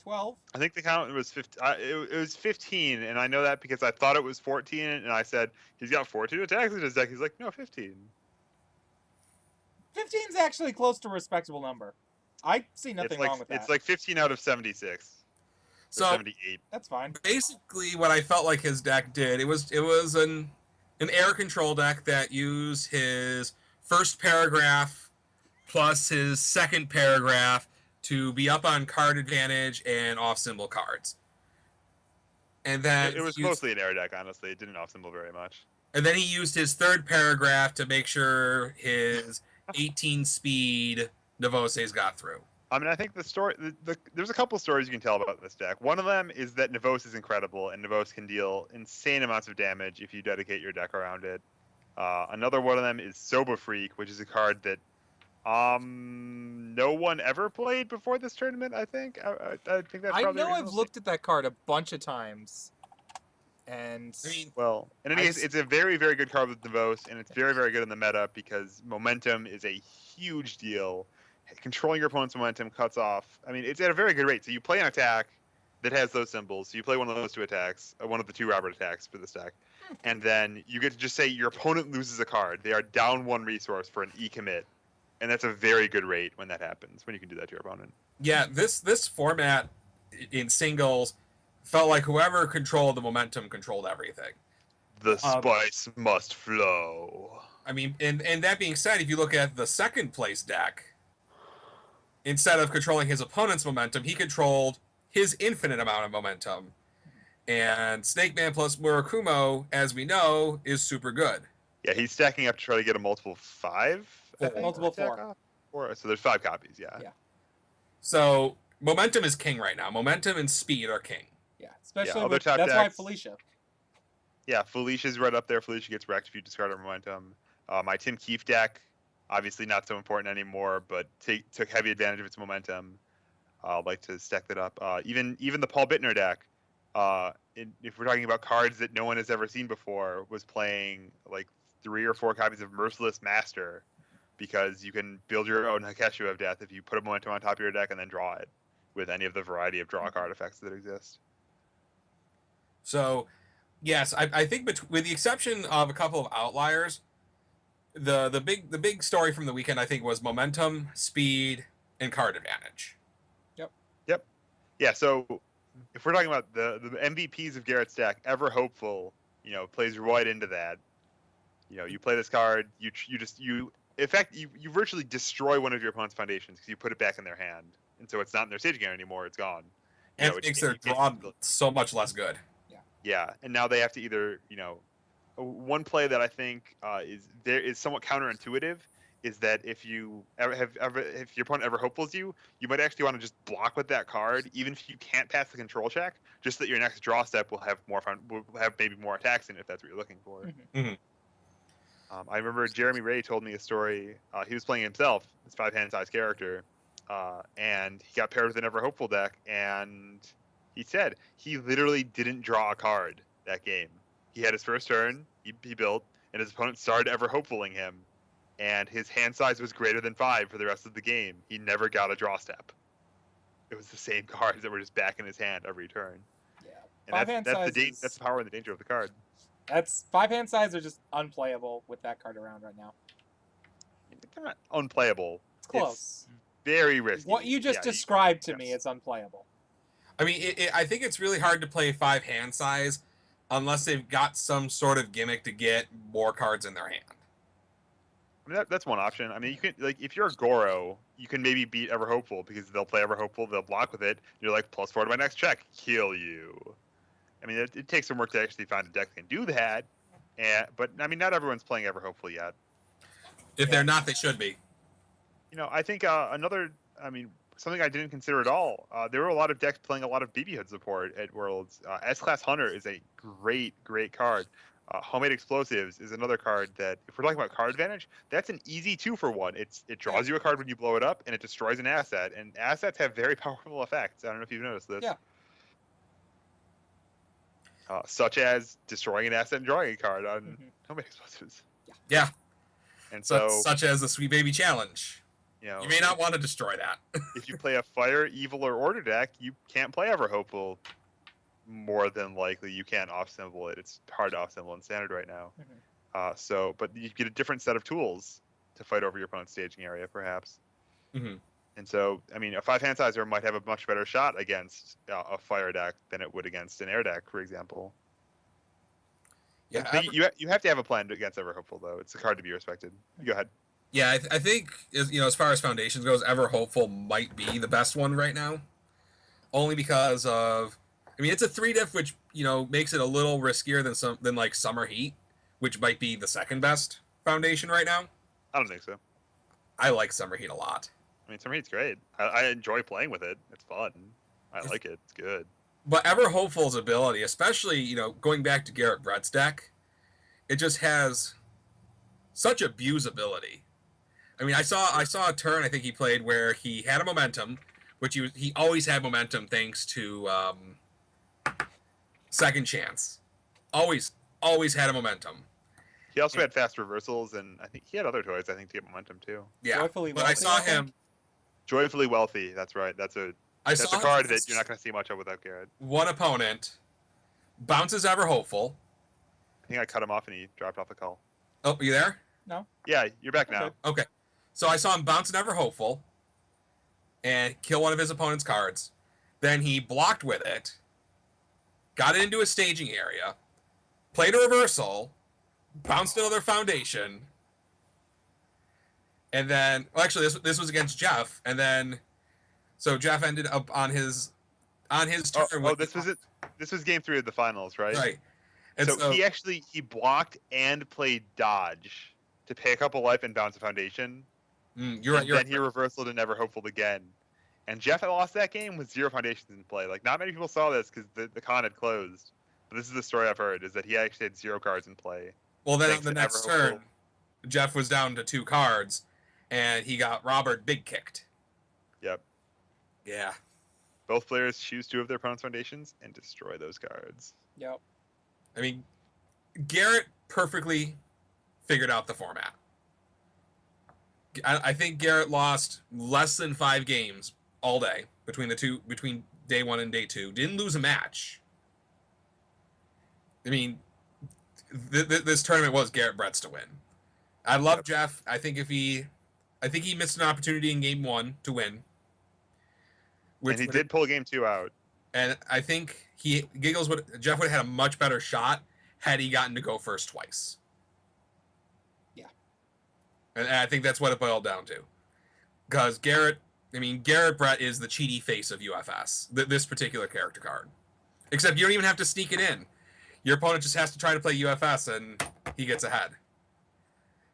12. I think the count was 15. It was 15, and I know that because I thought it was 14, and I said he's got 14 attacks in his deck. He's like, no, 15. 15 is actually close to a respectable number. I see nothing wrong with that. It's like 15 out of 76. Or So 78. That's fine. basically, what I felt like his deck did, it was an air control deck that used his first paragraph plus his second paragraph to be up on card advantage and off symbol cards. And then It was mostly an air deck, honestly. It didn't off symbol very much. And then he used his third paragraph to make sure his 18 speed Nevoses got through. I mean, I think the story. There's a couple stories you can tell about this deck. One of them is that Nevos is incredible, and Nevos can deal insane amounts of damage if you dedicate your deck around it. Another one of them is Soba Freak, which is a card that no one ever played before this tournament. I think. I think that's I probably. know the I've reason. looked at that card a bunch of times. And I mean, Well, in any I case, s- it's a very, very good card with Nevos, and it's very, very good in the meta because momentum is a huge deal. Controlling your opponent's momentum cuts off. I mean, it's at a very good rate. So you play an attack that has those symbols. So you play one of those 2 attacks, one of the 2 Robert attacks for this deck, and then you get to just say your opponent loses a card. They are down 1 resource for an E commit, and that's a very good rate when that happens. When you can do that to your opponent. yeah, this format in singles felt like whoever controlled the momentum controlled everything. The spice must flow. I mean, and that being said, if you look at the second place deck, instead of controlling his opponent's momentum, he controlled his infinite amount of momentum. And Snake Man plus Murakumo, as we know, is super good. Yeah, he's stacking up to try to get a multiple 5. I think, Multiple attack 4. off. 4. So there's 5 copies. Yeah. So momentum is king right now. Momentum and speed are king. Yeah, especially other with, top that's why decks- Felicia. Yeah, Felicia's right up there. Felicia gets wrecked if you discard her momentum. My Tim Keefe deck, obviously not so important anymore, but took heavy advantage of its momentum. I'd like to stack that up. Even the Paul Bittner deck, if we're talking about cards that no one has ever seen before, was playing like 3 or 4 copies of Merciless Master, because you can build your own Hakeshu of Death if you put a momentum on top of your deck and then draw it with any of the variety of draw card effects that exist. So, yes, I think with the exception of a couple of outliers, the big story from the weekend, I think, was momentum, speed, and card advantage. Yeah, so if we're talking about the MVPs of Garrett's deck, Ever Hopeful, plays right into that. You play this card, you virtually destroy one of your opponent's foundations because you put it back in their hand, and so it's not in their staging area anymore. It's gone. And it makes their draw so much less good. Yeah, and now they have to either, one play that I think is somewhat counterintuitive is that if your opponent Ever Hopefuls you might actually want to just block with that card, even if you can't pass the control check, just that your next draw step will have maybe more attacks in it if that's what you're looking for. Mm-hmm. I remember Jeremy Ray told me a story. He was playing himself, his 5-hand size character, and he got paired with an Ever Hopeful deck, and he said he literally didn't draw a card that game. He had his first turn, he built, and his opponent started Ever Hopefuling him, and his hand size was greater than 5 for the rest of the game. He never got a draw step. It was the same cards that were just back in his hand every turn. Yeah. And that's the power and the danger of the card. That's 5-hand size are just unplayable with that card around right now. They're not unplayable. It's close. Very risky. What you just described to me is unplayable. I mean, I think it's really hard to play 5-hand size unless they've got some sort of gimmick to get more cards in their hand. I mean, that's one option. I mean, you can, if you're a Goro, you can maybe beat Ever Hopeful because they'll play Ever Hopeful, they'll block with it. You're like, +4 to my next check, kill you. I mean, it takes some work to actually find a deck that can do that. But I mean, not everyone's playing Ever Hopeful yet. If they're not, they should be. I think something I didn't consider at all. There were a lot of decks playing a lot of BB Hood support at Worlds. S-Class Hunter is a great card. Homemade Explosives is another card that, if we're talking about card advantage, that's an easy 2-for-1. It draws you a card when you blow it up, and it destroys an asset. And assets have very powerful effects. I don't know if you've noticed this. Yeah. Such as destroying an asset and drawing a card on Homemade Explosives. Yeah. And so, such as the Sweet Baby Challenge. you may not want to destroy that. if you play a Fire, Evil, or Order deck, you can't play Ever Hopeful. More than likely, you can't off-symbol it. It's hard to off-symbol in Standard right now. But you get a different set of tools to fight over your opponent's staging area, perhaps. Mm-hmm. And so, I mean, a 5-hand sizer might have a much better shot against a Fire deck than it would against an Air deck, for example. Yeah, you have to have a plan against Ever Hopeful, though. It's a card to be respected. Go ahead. Yeah, I think as far as Foundations goes, Ever Hopeful might be the best one right now, only because of. I mean, it's a 3-diff, which makes it a little riskier than like Summer Heat, which might be the second best foundation right now. I don't think so. I like Summer Heat a lot. I mean, Summer Heat's great. I enjoy playing with it. It's fun. I like it. It's good. But Ever Hopeful's ability, especially going back to Garrett Brett's deck, it just has such abusability. I mean, I saw a turn I think he played where he had a momentum, which he always had momentum thanks to. Second Chance. Always had a momentum. He also had fast reversals, and I think he had other toys, to get momentum, too. Yeah, Joyfully but I saw him... Joyfully Wealthy, that's right. That's a card that you're not going to see much of without Garrett. One opponent bounces Ever Hopeful. I think I cut him off, and he dropped off the call. Oh, you there? No. Yeah, you're back now. Okay. So I saw him bounce an Ever Hopeful and kill one of his opponent's cards. Then he blocked with it. got it into a staging area, played a reversal, bounced another foundation, and then well, actually this was against Jeff, and then so Jeff ended up on his turn. Oh, this was it. This was game 3 of the finals, right? Right. And So he blocked and played dodge to pay a couple life and bounce a foundation. You're right. Then he reversaled and never hopeful again. And Jeff had lost that game with 0 foundations in play. Like, not many people saw this because the con had closed. But this is the story I've heard, is that he actually had 0 cards in play. Well, then on Thanks the to next Ever turn, Hopeful. Jeff was down to 2 cards, and he got Robert big kicked. Yep. Yeah. Both players choose 2 of their opponent's foundations and destroy those cards. Yep. I mean, Garrett perfectly figured out the format. I think Garrett lost less than 5 games all day between day 1 and day 2. Didn't lose a match. I mean, this tournament was Garrett Brett's to win. I love Jeff. I think he missed an opportunity in game 1 to win. And he did pull game 2 out. And I think Jeff would have had a much better shot had he gotten to go first twice. Yeah. And I think that's what it boiled down to. Because Garrett Brett is the cheaty face of UFS, this particular character card. Except you don't even have to sneak it in. Your opponent just has to try to play UFS and he gets ahead.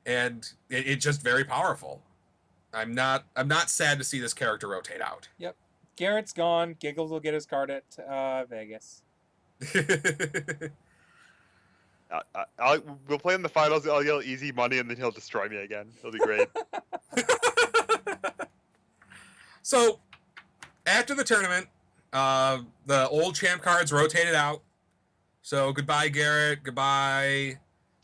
And it's just very powerful. I'm not sad to see this character rotate out. Yep. Garrett's gone. Giggles will get his card at Vegas. We'll play in the finals. I'll yell easy money, and then he'll destroy me again. It'll be great. So, after the tournament, the old champ cards rotated out. So, goodbye, Garrett. Goodbye,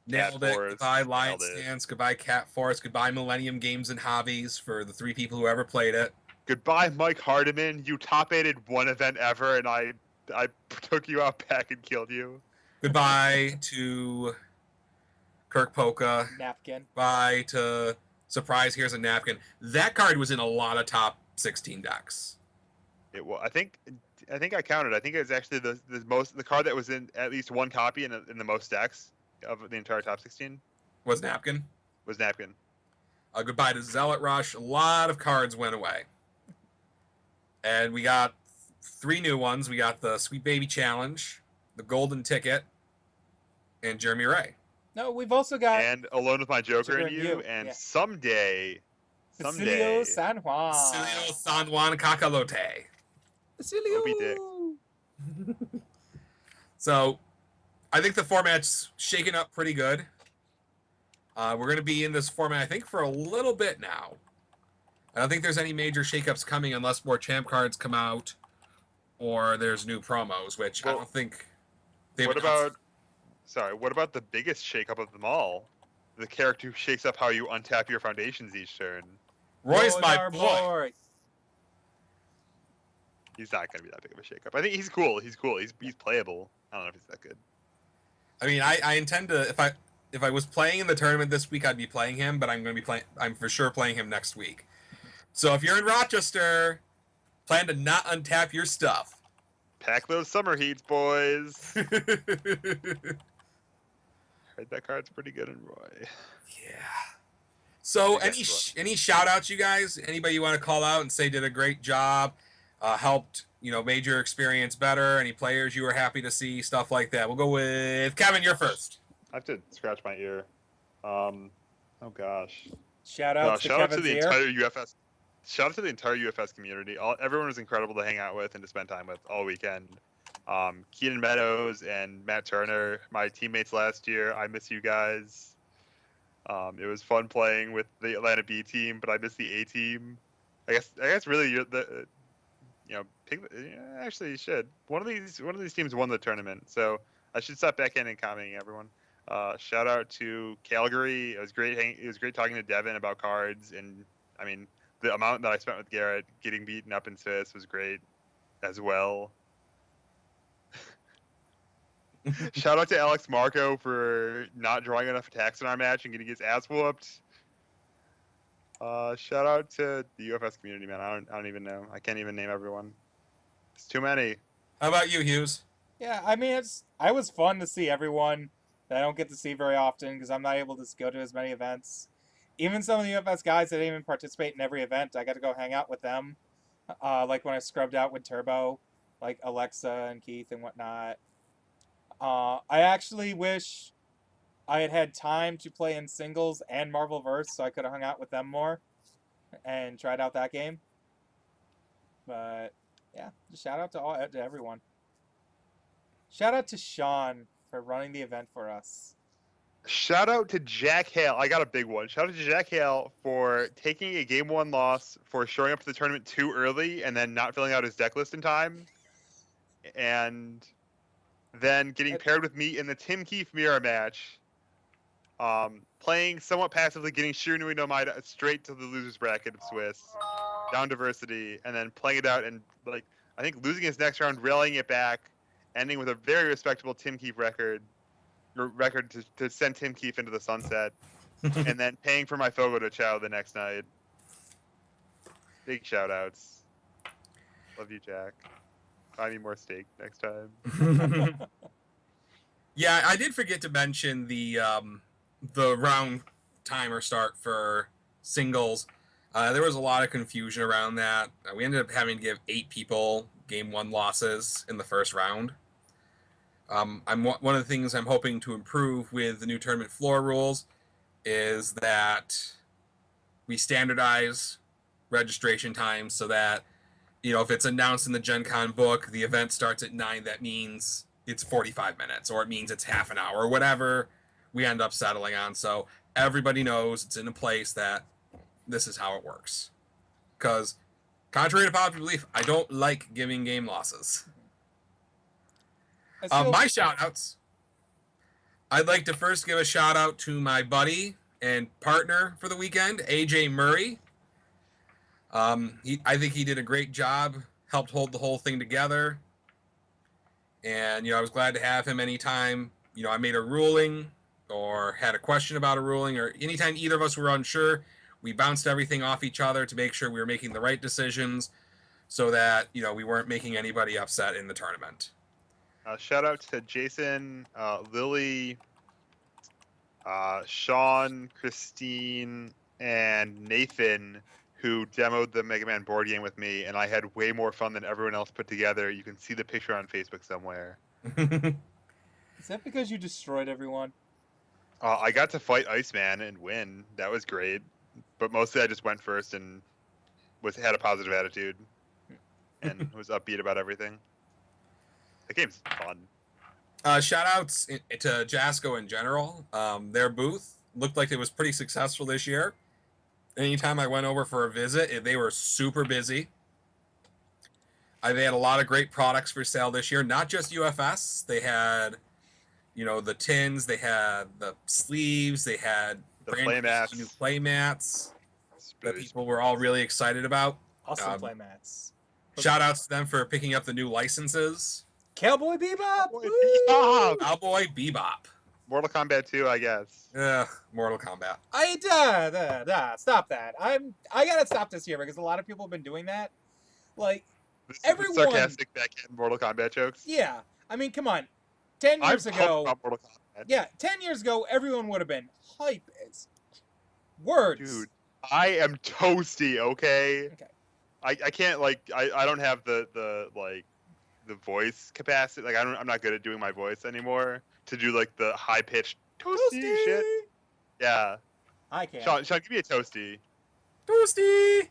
Nailed It. Forest, Goodbye, Lion Nailed It. Stance. Goodbye, Cat Forest. Goodbye, Millennium Games and Hobbies for the 3 people who ever played it. Goodbye, Mike Hardiman. You top-aided one event ever, and I took you out back and killed you. Goodbye to Kirk Polka. Napkin. Bye to Surprise. Here's a napkin. That card was in a lot of top 16 decks. I think I counted. I think it was actually the card that was in at least one copy in the most decks of the entire top 16 Was napkin. was Napkin. Goodbye to Zealot Rush. A lot of cards went away. And we got 3 new ones. We got the Sweet Baby Challenge, the Golden Ticket, and Jeremy Ray. No, we've also got And Alone with My Joker and You, and yeah. someday, Basilio San Juan. Basilio San Juan Cacalote. Basilio. Moby Dick. So, I think the format's shaken up pretty good. We're going to be in this format, I think, for a little bit now. I don't think there's any major shakeups coming unless more champ cards come out or there's new promos, which I don't think they've What announced. what about the biggest shakeup of them all? The character who shakes up how you untap your foundations each turn. Roy's my Our boy. He's not going to be that big of a shakeup. I think he's cool. He's playable. I don't know if he's that good. I mean, I intend to if I was playing in the tournament this week, I'd be playing him, but I'm for sure playing him next week. So if you're in Rochester, plan to not untap your stuff. Pack those summer heats, boys. Heard that card's pretty good in Roy. Yeah. So I guess any shout outs, you guys? Anybody you want to call out and say did a great job, helped, made your experience better? Any players you were happy to see, stuff like that? We'll go with Kevin. You're first. I have to scratch my ear. Oh gosh. Shout out to Kevin's ear. entire UFS. Shout out to the entire UFS community. Everyone was incredible to hang out with and to spend time with all weekend. Keenan Meadows and Matt Turner, my teammates last year. I miss you guys. It was fun playing with the Atlanta B team, but I miss the A team. I guess really you're the actually you should. One of these teams won the tournament, so I should stop back in and commenting everyone. Shout out to Calgary. It was great. It was great talking to Devin about cards, and I mean the amount that I spent with Garrett getting beaten up in Swiss was great as well. Shout out to Alex Marco for not drawing enough attacks in our match and getting his ass whooped. Shout out to the UFS community, man. I don't even know. I can't even name everyone. It's too many. How about you, Hughes? Yeah, I mean, I was fun to see everyone that I don't get to see very often because I'm not able to go to as many events. Even some of the UFS guys that didn't even participate in every event, I got to go hang out with them. Like when I scrubbed out with Turbo, like Alexa and Keith and whatnot. I actually wish I had had time to play in singles and Marvelverse, so I could have hung out with them more and tried out that game. But yeah, just shout out to everyone. Shout out to Sean for running the event for us. Shout out to Jack Hale. I got a big one. Shout out to Jack Hale for taking a game 1 loss, for showing up to the tournament too early and then not filling out his deck list in time, and then getting paired with me in the Tim Keefe mirror match. Playing somewhat passively, getting Shiranui no Maeda straight to the losers bracket of Swiss, down diversity, and then playing it out and like I think losing his next round, rallying it back, ending with a very respectable Tim Keefe record to send Tim Keefe into the sunset, and then paying for my Fogo de Chao the next night. Big shout outs. Love you, Jack. Buy me more steak next time. Yeah, I did forget to mention the round timer start for singles. There was a lot of confusion around that. We ended up having to give 8 people game 1 losses in the first round. One of the things I'm hoping to improve with the new tournament floor rules is that we standardize registration times so that, you know, if it's announced in the Gen Con book, the event starts at 9, that means it's 45 minutes, or it means it's half an hour, or whatever we end up settling on. So everybody knows it's in a place that this is how it works. Because, contrary to popular belief, I don't like giving game losses. My shout outs. I'd like to first give a shout out to my buddy and partner for the weekend, AJ Murray. I think he did a great job, helped hold the whole thing together. And, you know, I was glad to have him anytime, you know, I made a ruling or had a question about a ruling, or anytime either of us were unsure, we bounced everything off each other to make sure we were making the right decisions so that, you know, we weren't making anybody upset in the tournament. Shout out to Jason, Lily, Sean, Christine, and Nathan, who demoed the Mega Man board game with me, and I had way more fun than everyone else put together. You can see the picture on Facebook somewhere. Is that because you destroyed everyone? I got to fight Iceman and win. That was great. But mostly I just went first and had a positive attitude and was upbeat about everything. The game's fun. Shout outs to Jasco in general. Their booth looked like it was pretty successful this year. Anytime I went over for a visit, they were super busy. They had a lot of great products for sale this year, not just UFS. They had, you know, the tins, they had the sleeves, they had the playmats, new playmats that people were all really excited about. Awesome playmats. Shout outs to them for picking up the new licenses. Cowboy Bebop! Cowboy Bebop. Mortal Kombat 2, I guess. Mortal Kombat. Stop that. I gotta stop this here because a lot of people have been doing that. Like, everyone. Sarcastic backhand Mortal Kombat jokes. Yeah. I mean, come on. 10 years ago. Mortal Kombat. Yeah, 10 years ago, everyone would have been hype as words. Dude, I am toasty, okay? Okay. I can't, like, I don't have the voice capacity. Like, I'm not good at doing my voice anymore to do, like, the high-pitched toasty shit. Yeah. I can't. Sean, give me a toasty. Toasty!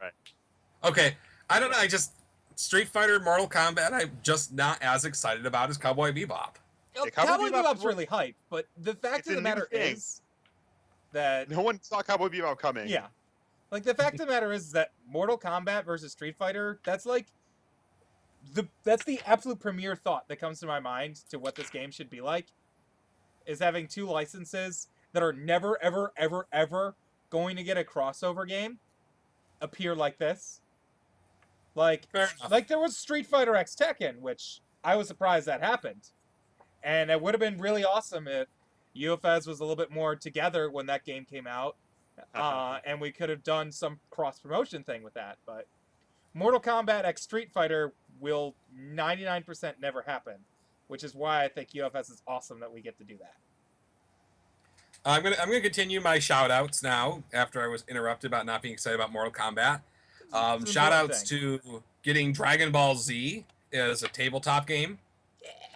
Right. Okay, I don't know, Street Fighter, Mortal Kombat, I'm just not as excited about as Cowboy Bebop. Yeah, Cowboy Bebop's really hype, but the fact of the matter is that... No one saw Cowboy Bebop coming. Yeah. Like, the fact of the matter is that Mortal Kombat versus Street Fighter, that's like... That's the absolute premier thought that comes to my mind to what this game should be like, is having 2 licenses that are never, ever, ever, ever going to get a crossover game appear like this. Like there was Street Fighter X Tekken, which I was surprised that happened. And it would have been really awesome if UFS was a little bit more together when that game came out. And we could have done some cross-promotion thing with that. But Mortal Kombat X Street Fighter will 99% never happen, which is why I think UFS is awesome that we get to do that. I'm gonna continue my shout outs now after I was interrupted about not being excited about Mortal Kombat. It's an Shout important outs thing. to getting Dragon Ball Z as a tabletop game.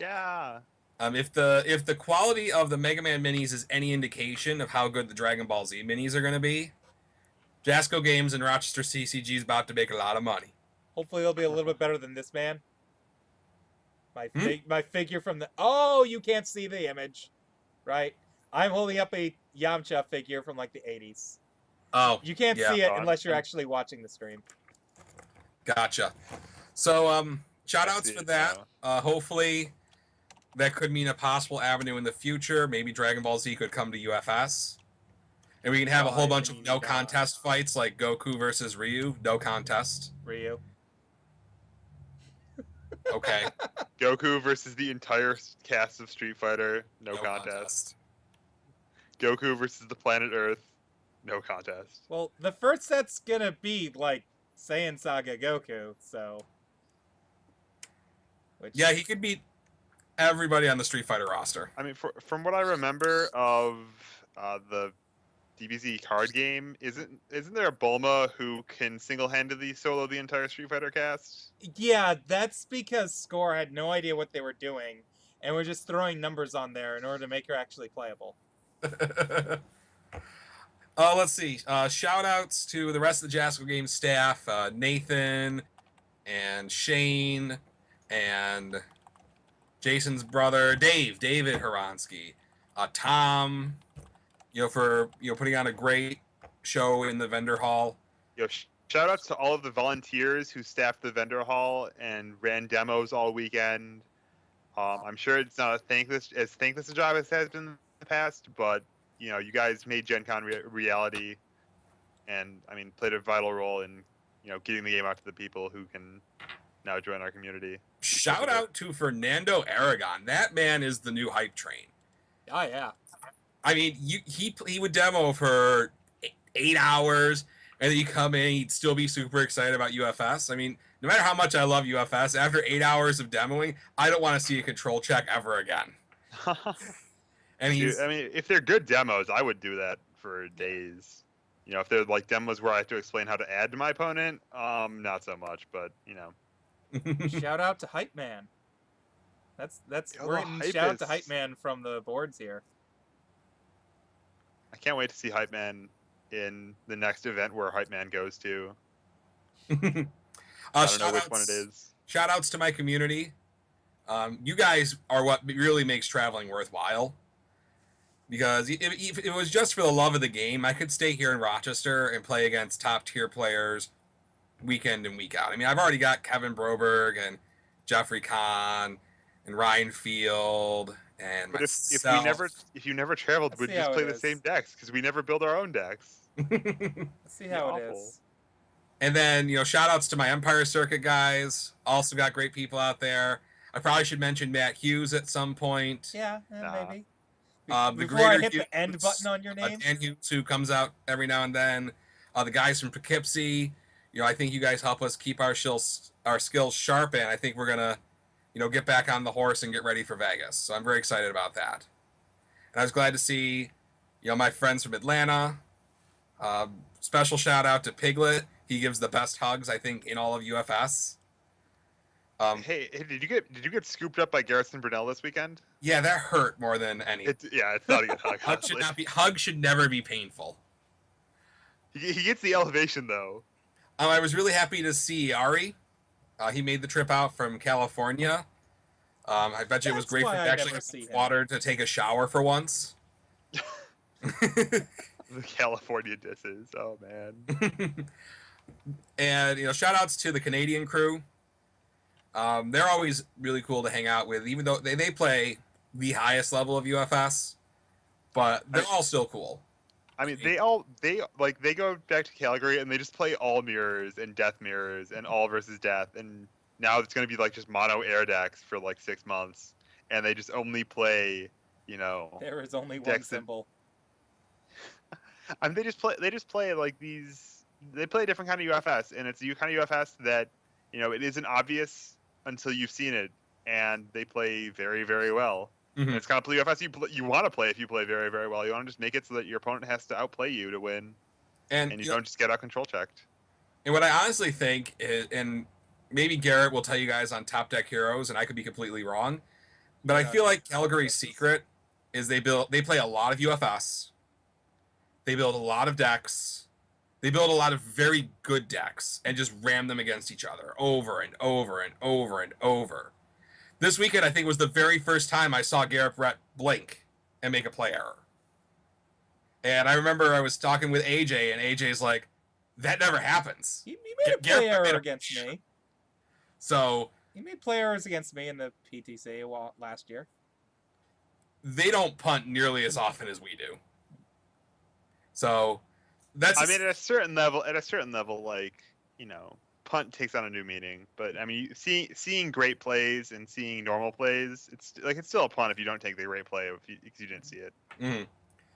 Yeah. If the quality of the Mega Man minis is any indication of how good the Dragon Ball Z minis are gonna be, Jasco Games and Rochester CCG is about to make a lot of money. Hopefully it'll be a little bit better than this man. Hmm? My figure from the... Oh, you can't see the image. Right? I'm holding up a Yamcha figure from like the 80s. Oh, You can't yeah. see it unless you're actually watching the stream. Gotcha. So, shout I outs see for it that. now. Hopefully, that could mean a possible avenue in the future. Maybe Dragon Ball Z could come to UFS. And we can have a whole Five bunch and of no easy contest fights like Goku versus Ryu. No contest. Ryu. Okay. Goku versus the entire cast of Street Fighter. No contest. Goku versus the planet Earth. No contest. Well, the first set's gonna be like Saiyan Saga Goku, so. Which... Yeah, he could beat everybody on the Street Fighter roster. I mean, from what I remember of the DBZ card game, isn't there a Bulma who can single-handedly solo the entire Street Fighter cast? Yeah, that's because Score had no idea what they were doing, and we're just throwing numbers on there in order to make her actually playable. Let's see. Shout outs to the rest of the Jasco Games staff, Nathan and Shane and Jason's brother, David Haransky, Tom, for putting on a great show in the vendor hall. Shout outs to all of the volunteers who staffed the vendor hall and ran demos all weekend. I'm sure it's not as thankless a job as it has been in the past, but you guys made Gen Con reality, and I mean played a vital role in getting the game out to the people who can now join our community. Shout out to Fernando Aragon. That man is the new hype train. Oh yeah. I mean, he would demo for 8 hours, and then you come in, he'd still be super excited about UFS. I mean, no matter how much I love UFS, after 8 hours of demoing, I don't want to see a control check ever again. And Dude, I mean, if they're good demos, I would do that for days. If they're like demos where I have to explain how to add to my opponent, not so much. But Shout out to Hype Man. That's Yo, we're the getting shout out to Hypest. Hype Man from the boards here. I can't wait to see Hype Man in the next event where Hype Man goes to. I don't know which one it is. Shout outs to my community. You guys are what really makes traveling worthwhile. Because if it was just for the love of the game, I could stay here in Rochester and play against top tier players week in and week out. I mean, I've already got Kevin Broberg and Jeffrey Kahn and Ryan Field and But myself. if you never traveled, Let's we'd see just how play it the is. same decks because we never build our own decks. Let's see how it Awful. is. And then, shout outs to my Empire Circuit guys. Also got great people out there. I probably should mention Matt Hughes at some point. Yeah, Nah. maybe. The Before greater I hit Hughes, the end button on your name. Dan Hughes, who comes out every now and then. The guys from Poughkeepsie. I think you guys help us keep our skills sharp, and I think we're gonna, get back on the horse and get ready for Vegas. So I'm very excited about that. And I was glad to see, my friends from Atlanta. Special shout out to Piglet. He gives the best hugs, I think, in all of UFS. Hey, did you get scooped up by Garrison Brunel this weekend? Yeah, that hurt more than anything. It's not a good hug. honestly. Hug should never be painful. He gets the elevation though. I was really happy to see Ari. He made the trip out from California. I bet you it was That's great for why I actually never get see him. water to take a shower for once. The California disses. Oh man. And shout outs to the Canadian crew. They're always really cool to hang out with, even though they play the highest level of UFS, but they're all still cool. I mean, they go back to Calgary and they just play all mirrors and death mirrors and all versus death, and now it's gonna be like just mono air decks for like 6 months, and they just only play, There is only one Dex and- symbol. I mean, they just play like these. They play a different kind of UFS, and it's a kind of UFS that, it isn't obvious until you've seen it, and they play very, very well. Mhm. And it's kind of play UFS you want to play if you play very, very well. You want to just make it so that your opponent has to outplay you to win, And and you you know, don't just get out control checked. and what I honestly think is, and maybe Garrett will tell you guys on Top Deck Heroes, and I could be completely wrong, but I Yeah, feel like it's Calgary's Texas. secret is they play a lot of UFS. They build a lot of decks. They build a lot of very good decks and just ram them against each other over and over and over and over. This weekend, I think, was the very first time I saw Garrett Brett blink and make a play error. And I remember I was talking with AJ, and AJ's like, "That never happens." He made a Garrett play error made a- against me. So He made play errors against me in the PTC last year. they don't punt nearly as often as we do. So that's I mean, at a certain level, like, you know, punt takes on a new meaning. But I mean, seeing great plays and seeing normal plays, it's still a punt if you don't take the great play if you didn't see it. Mhm.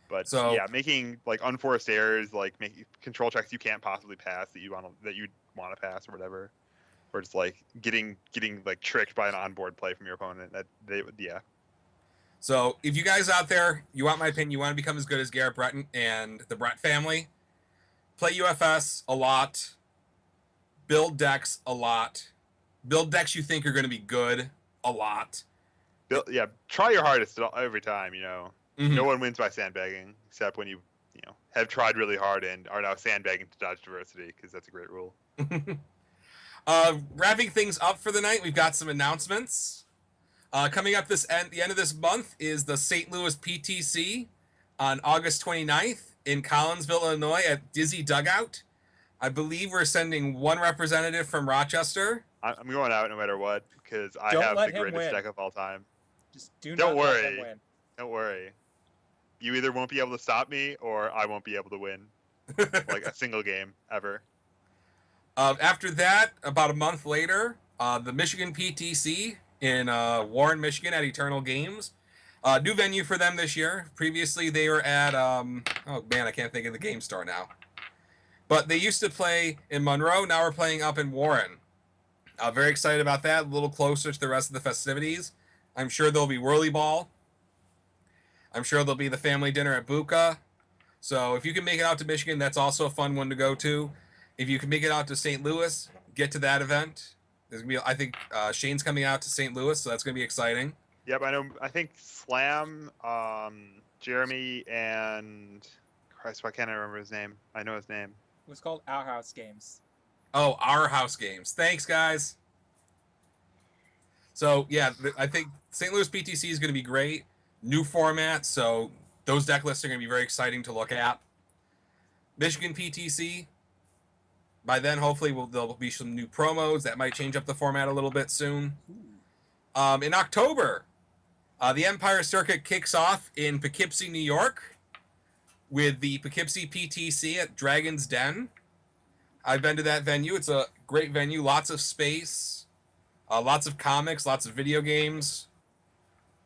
But So- yeah, making like unforced errors, like making control checks you can't possibly pass that you want to pass or whatever, or just like getting like tricked by an onboard play from your opponent. Yeah. So if you guys out there, you want my opinion, you want to become as good as Garrett Breton and the Brett family, play UFS a lot, build decks a lot, build decks you think are going to be good a lot. Yeah, try your hardest every time. You know, Mhm. no one wins by sandbagging except when you have tried really hard and are now sandbagging to dodge diversity, because that's a great rule. Wrapping things up for the night, we've got some announcements. Coming up the end of this month is the St. Louis PTC on August 29th in Collinsville, Illinois at Dizzy Dugout. I believe we're sending one representative from Rochester. I'm going out no matter what, because I Don't have let the him greatest win. deck of all time. Just do Don't not let him worry. win. Don't worry. You either won't be able to stop me, or I won't be able to win like a single game ever. After that, about a month later, the Michigan PTC in Warren, Michigan at Eternal Games. New venue for them this year. Previously, they were at, oh man, I can't think of the game store now. But they used to play in Monroe. Now we're playing up in Warren. Very excited about that. A little closer to the rest of the festivities. I'm sure there'll be Whirly Ball. I'm sure there'll be the family dinner at Buca. So if you can make it out to Michigan, that's also a fun one to go to. If you can make it out to St. Louis, get to that event. There's gonna be, I think, Shane's coming out to St. Louis, so that's gonna be exciting. Yep, I know. I think Slam, Jeremy, and Christ, why can't I remember his name? I know his name. It was called Our House Games. Oh, our house games. Thanks, guys. So yeah, I think St. Louis PTC is gonna be great. New format, so those deck lists are gonna be very exciting to look at. Michigan PTC. By then, hopefully, there'll be some new promos that might change up the format a little bit soon. In October, the Empire Circuit kicks off in Poughkeepsie, New York, with the Poughkeepsie PTC at Dragon's Den. I've been to that venue. It's a great venue, lots of space, lots of comics, lots of video games.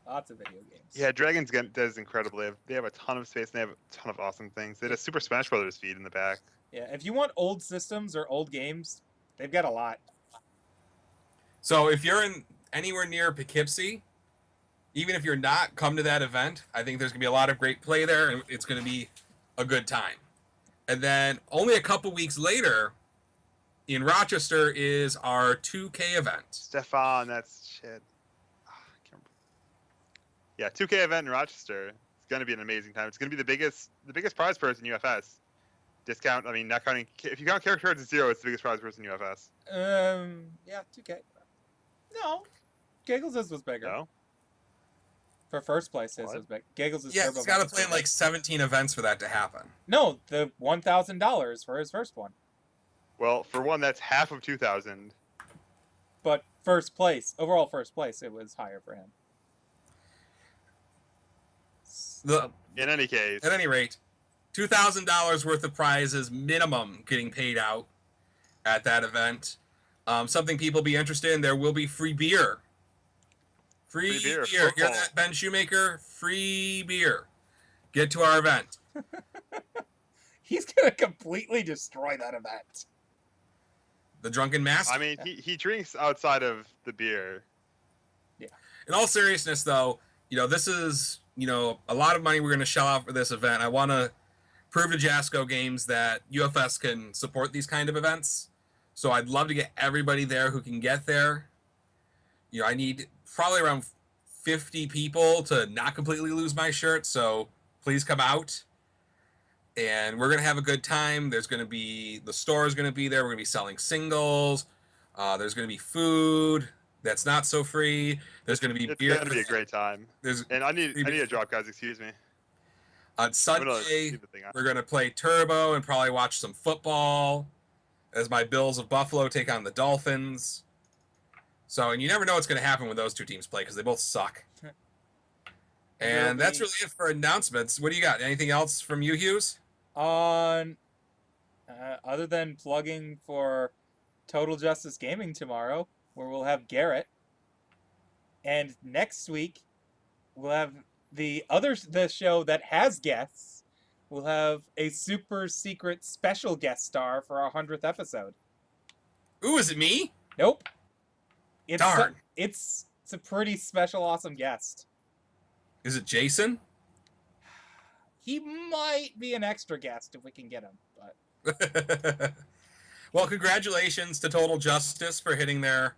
Lots of video games. Yeah, Dragon's Den does incredible. They have a ton of space and they have a ton of awesome things. They had a Super Smash Brothers feed in the back. Yeah, if you want old systems or old games, they've got a lot. So if you're in anywhere near Poughkeepsie, even if you're not, come to that event. I think there's going to be a lot of great play there, and it's going to be a good time. And then only a couple weeks later, in Rochester, is our 2K event. Stefan, that's shit. Ah, I can't remember. Yeah, 2K event in Rochester. It's gonna be an amazing time. It's gonna be the biggest prize purse in UFS. Discount. I mean, not counting. If you count character cards at 0, it's the biggest prize purse in UFS. Yeah, 2K. No, Giggles' was bigger. No. For first place, his What? was big. Giggles' Yeah, Turbo he's got to Bus play in was like 17 events for that to happen. No, the $1,000 for his first one. Well, for one, that's half of 2,000. But first place, overall first place, it was higher for him. In any case, At any rate, $2,000 worth of prizes minimum getting paid out at that event. Something people be interested in, there will be free beer. Free beer. Hear football. that, Ben Shoemaker? Free beer. Get to our event. He's gonna completely destroy that event. the drunken master. I mean, he drinks outside of the beer. In all seriousness, though, this is, a lot of money we're going to shell out for this event. I want to prove to Jasco Games that UFS can support these kind of events. So I'd love to get everybody there who can get there. I need probably around 50 people to not completely lose my shirt. So please come out. And we're going to have a good time. The store is going to be there. We're going to be selling singles. There's going to be food that's not so free. There's going to be beer. It's going to be a great time. And I need a drop, guys. Excuse me. On Sunday, we're going to play Turbo and probably watch some football as my Bills of Buffalo take on the Dolphins. So, and you never know what's going to happen when those two teams play because they both suck. And that's really it for announcements. What do you got? Anything else from you, Hughes? Other than plugging for Total Justice Gaming tomorrow, where we'll have Garrett, and next week we'll have the show that has guests. We'll have a super secret special guest star for our 100th episode. Ooh, is it me? Nope. Darn. It's a pretty special, awesome guest. Is it Jason? He might be an extra guest if we can get him. But well, congratulations to Total Justice for hitting their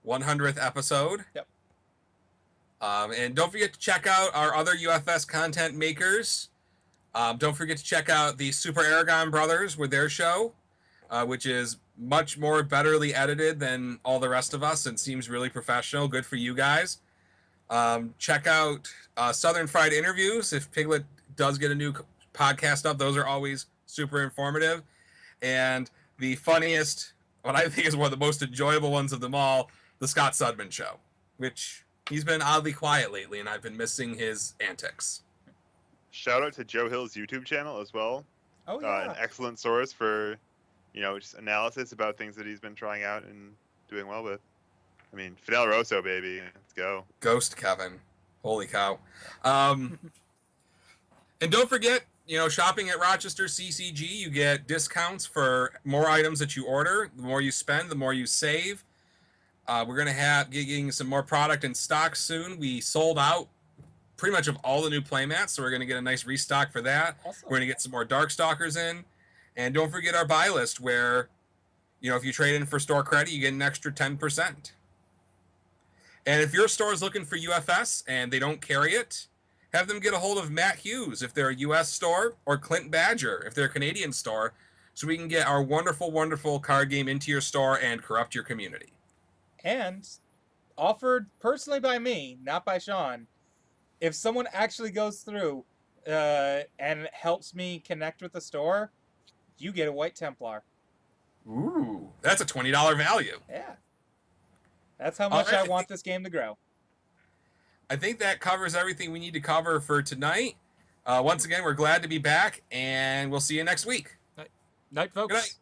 100th episode. Yep. And don't forget to check out our other UFS content makers. Don't forget to check out the Super Aragon Brothers with their show, which is much more betterly edited than all the rest of us and seems really professional. Good for you guys. Check out Southern Fried Interviews. If Piglet does get a new podcast up, those are always super informative. And the funniest, what I think is one of the most enjoyable ones of them all, the Scott Sudman Show, which he's been oddly quiet lately, and I've been missing his antics. Shout out to Joe Hill's YouTube channel as well. oh yeah, An excellent source for, just analysis about things that he's been trying out and doing well with. I mean, Fidel Rosso, baby. Let's go. Ghost Kevin. Holy cow. And don't forget, shopping at Rochester CCG, you get discounts for more items that you order. The more you spend, the more you save. We're going to have getting some more product in stock soon. We sold out pretty much of all the new playmats, so we're going to get a nice restock for that. awesome. We're going to get some more Darkstalkers in. And don't forget our buy list where, if you trade in for store credit, you get an extra 10%. And if your store is looking for UFS and they don't carry it, have them get a hold of Matt Hughes if they're a U.S. store, or Clint Badger if they're a Canadian store, so we can get our wonderful, wonderful card game into your store and corrupt your community. And offered personally by me, not by Sean, if someone actually goes through and helps me connect with the store, you get a White Templar. Ooh, that's a $20 value. Yeah. That's how much All right, I want this game to grow. I think that covers everything we need to cover for tonight. Once again, we're glad to be back, and we'll see you next week. Night, folks. Good night.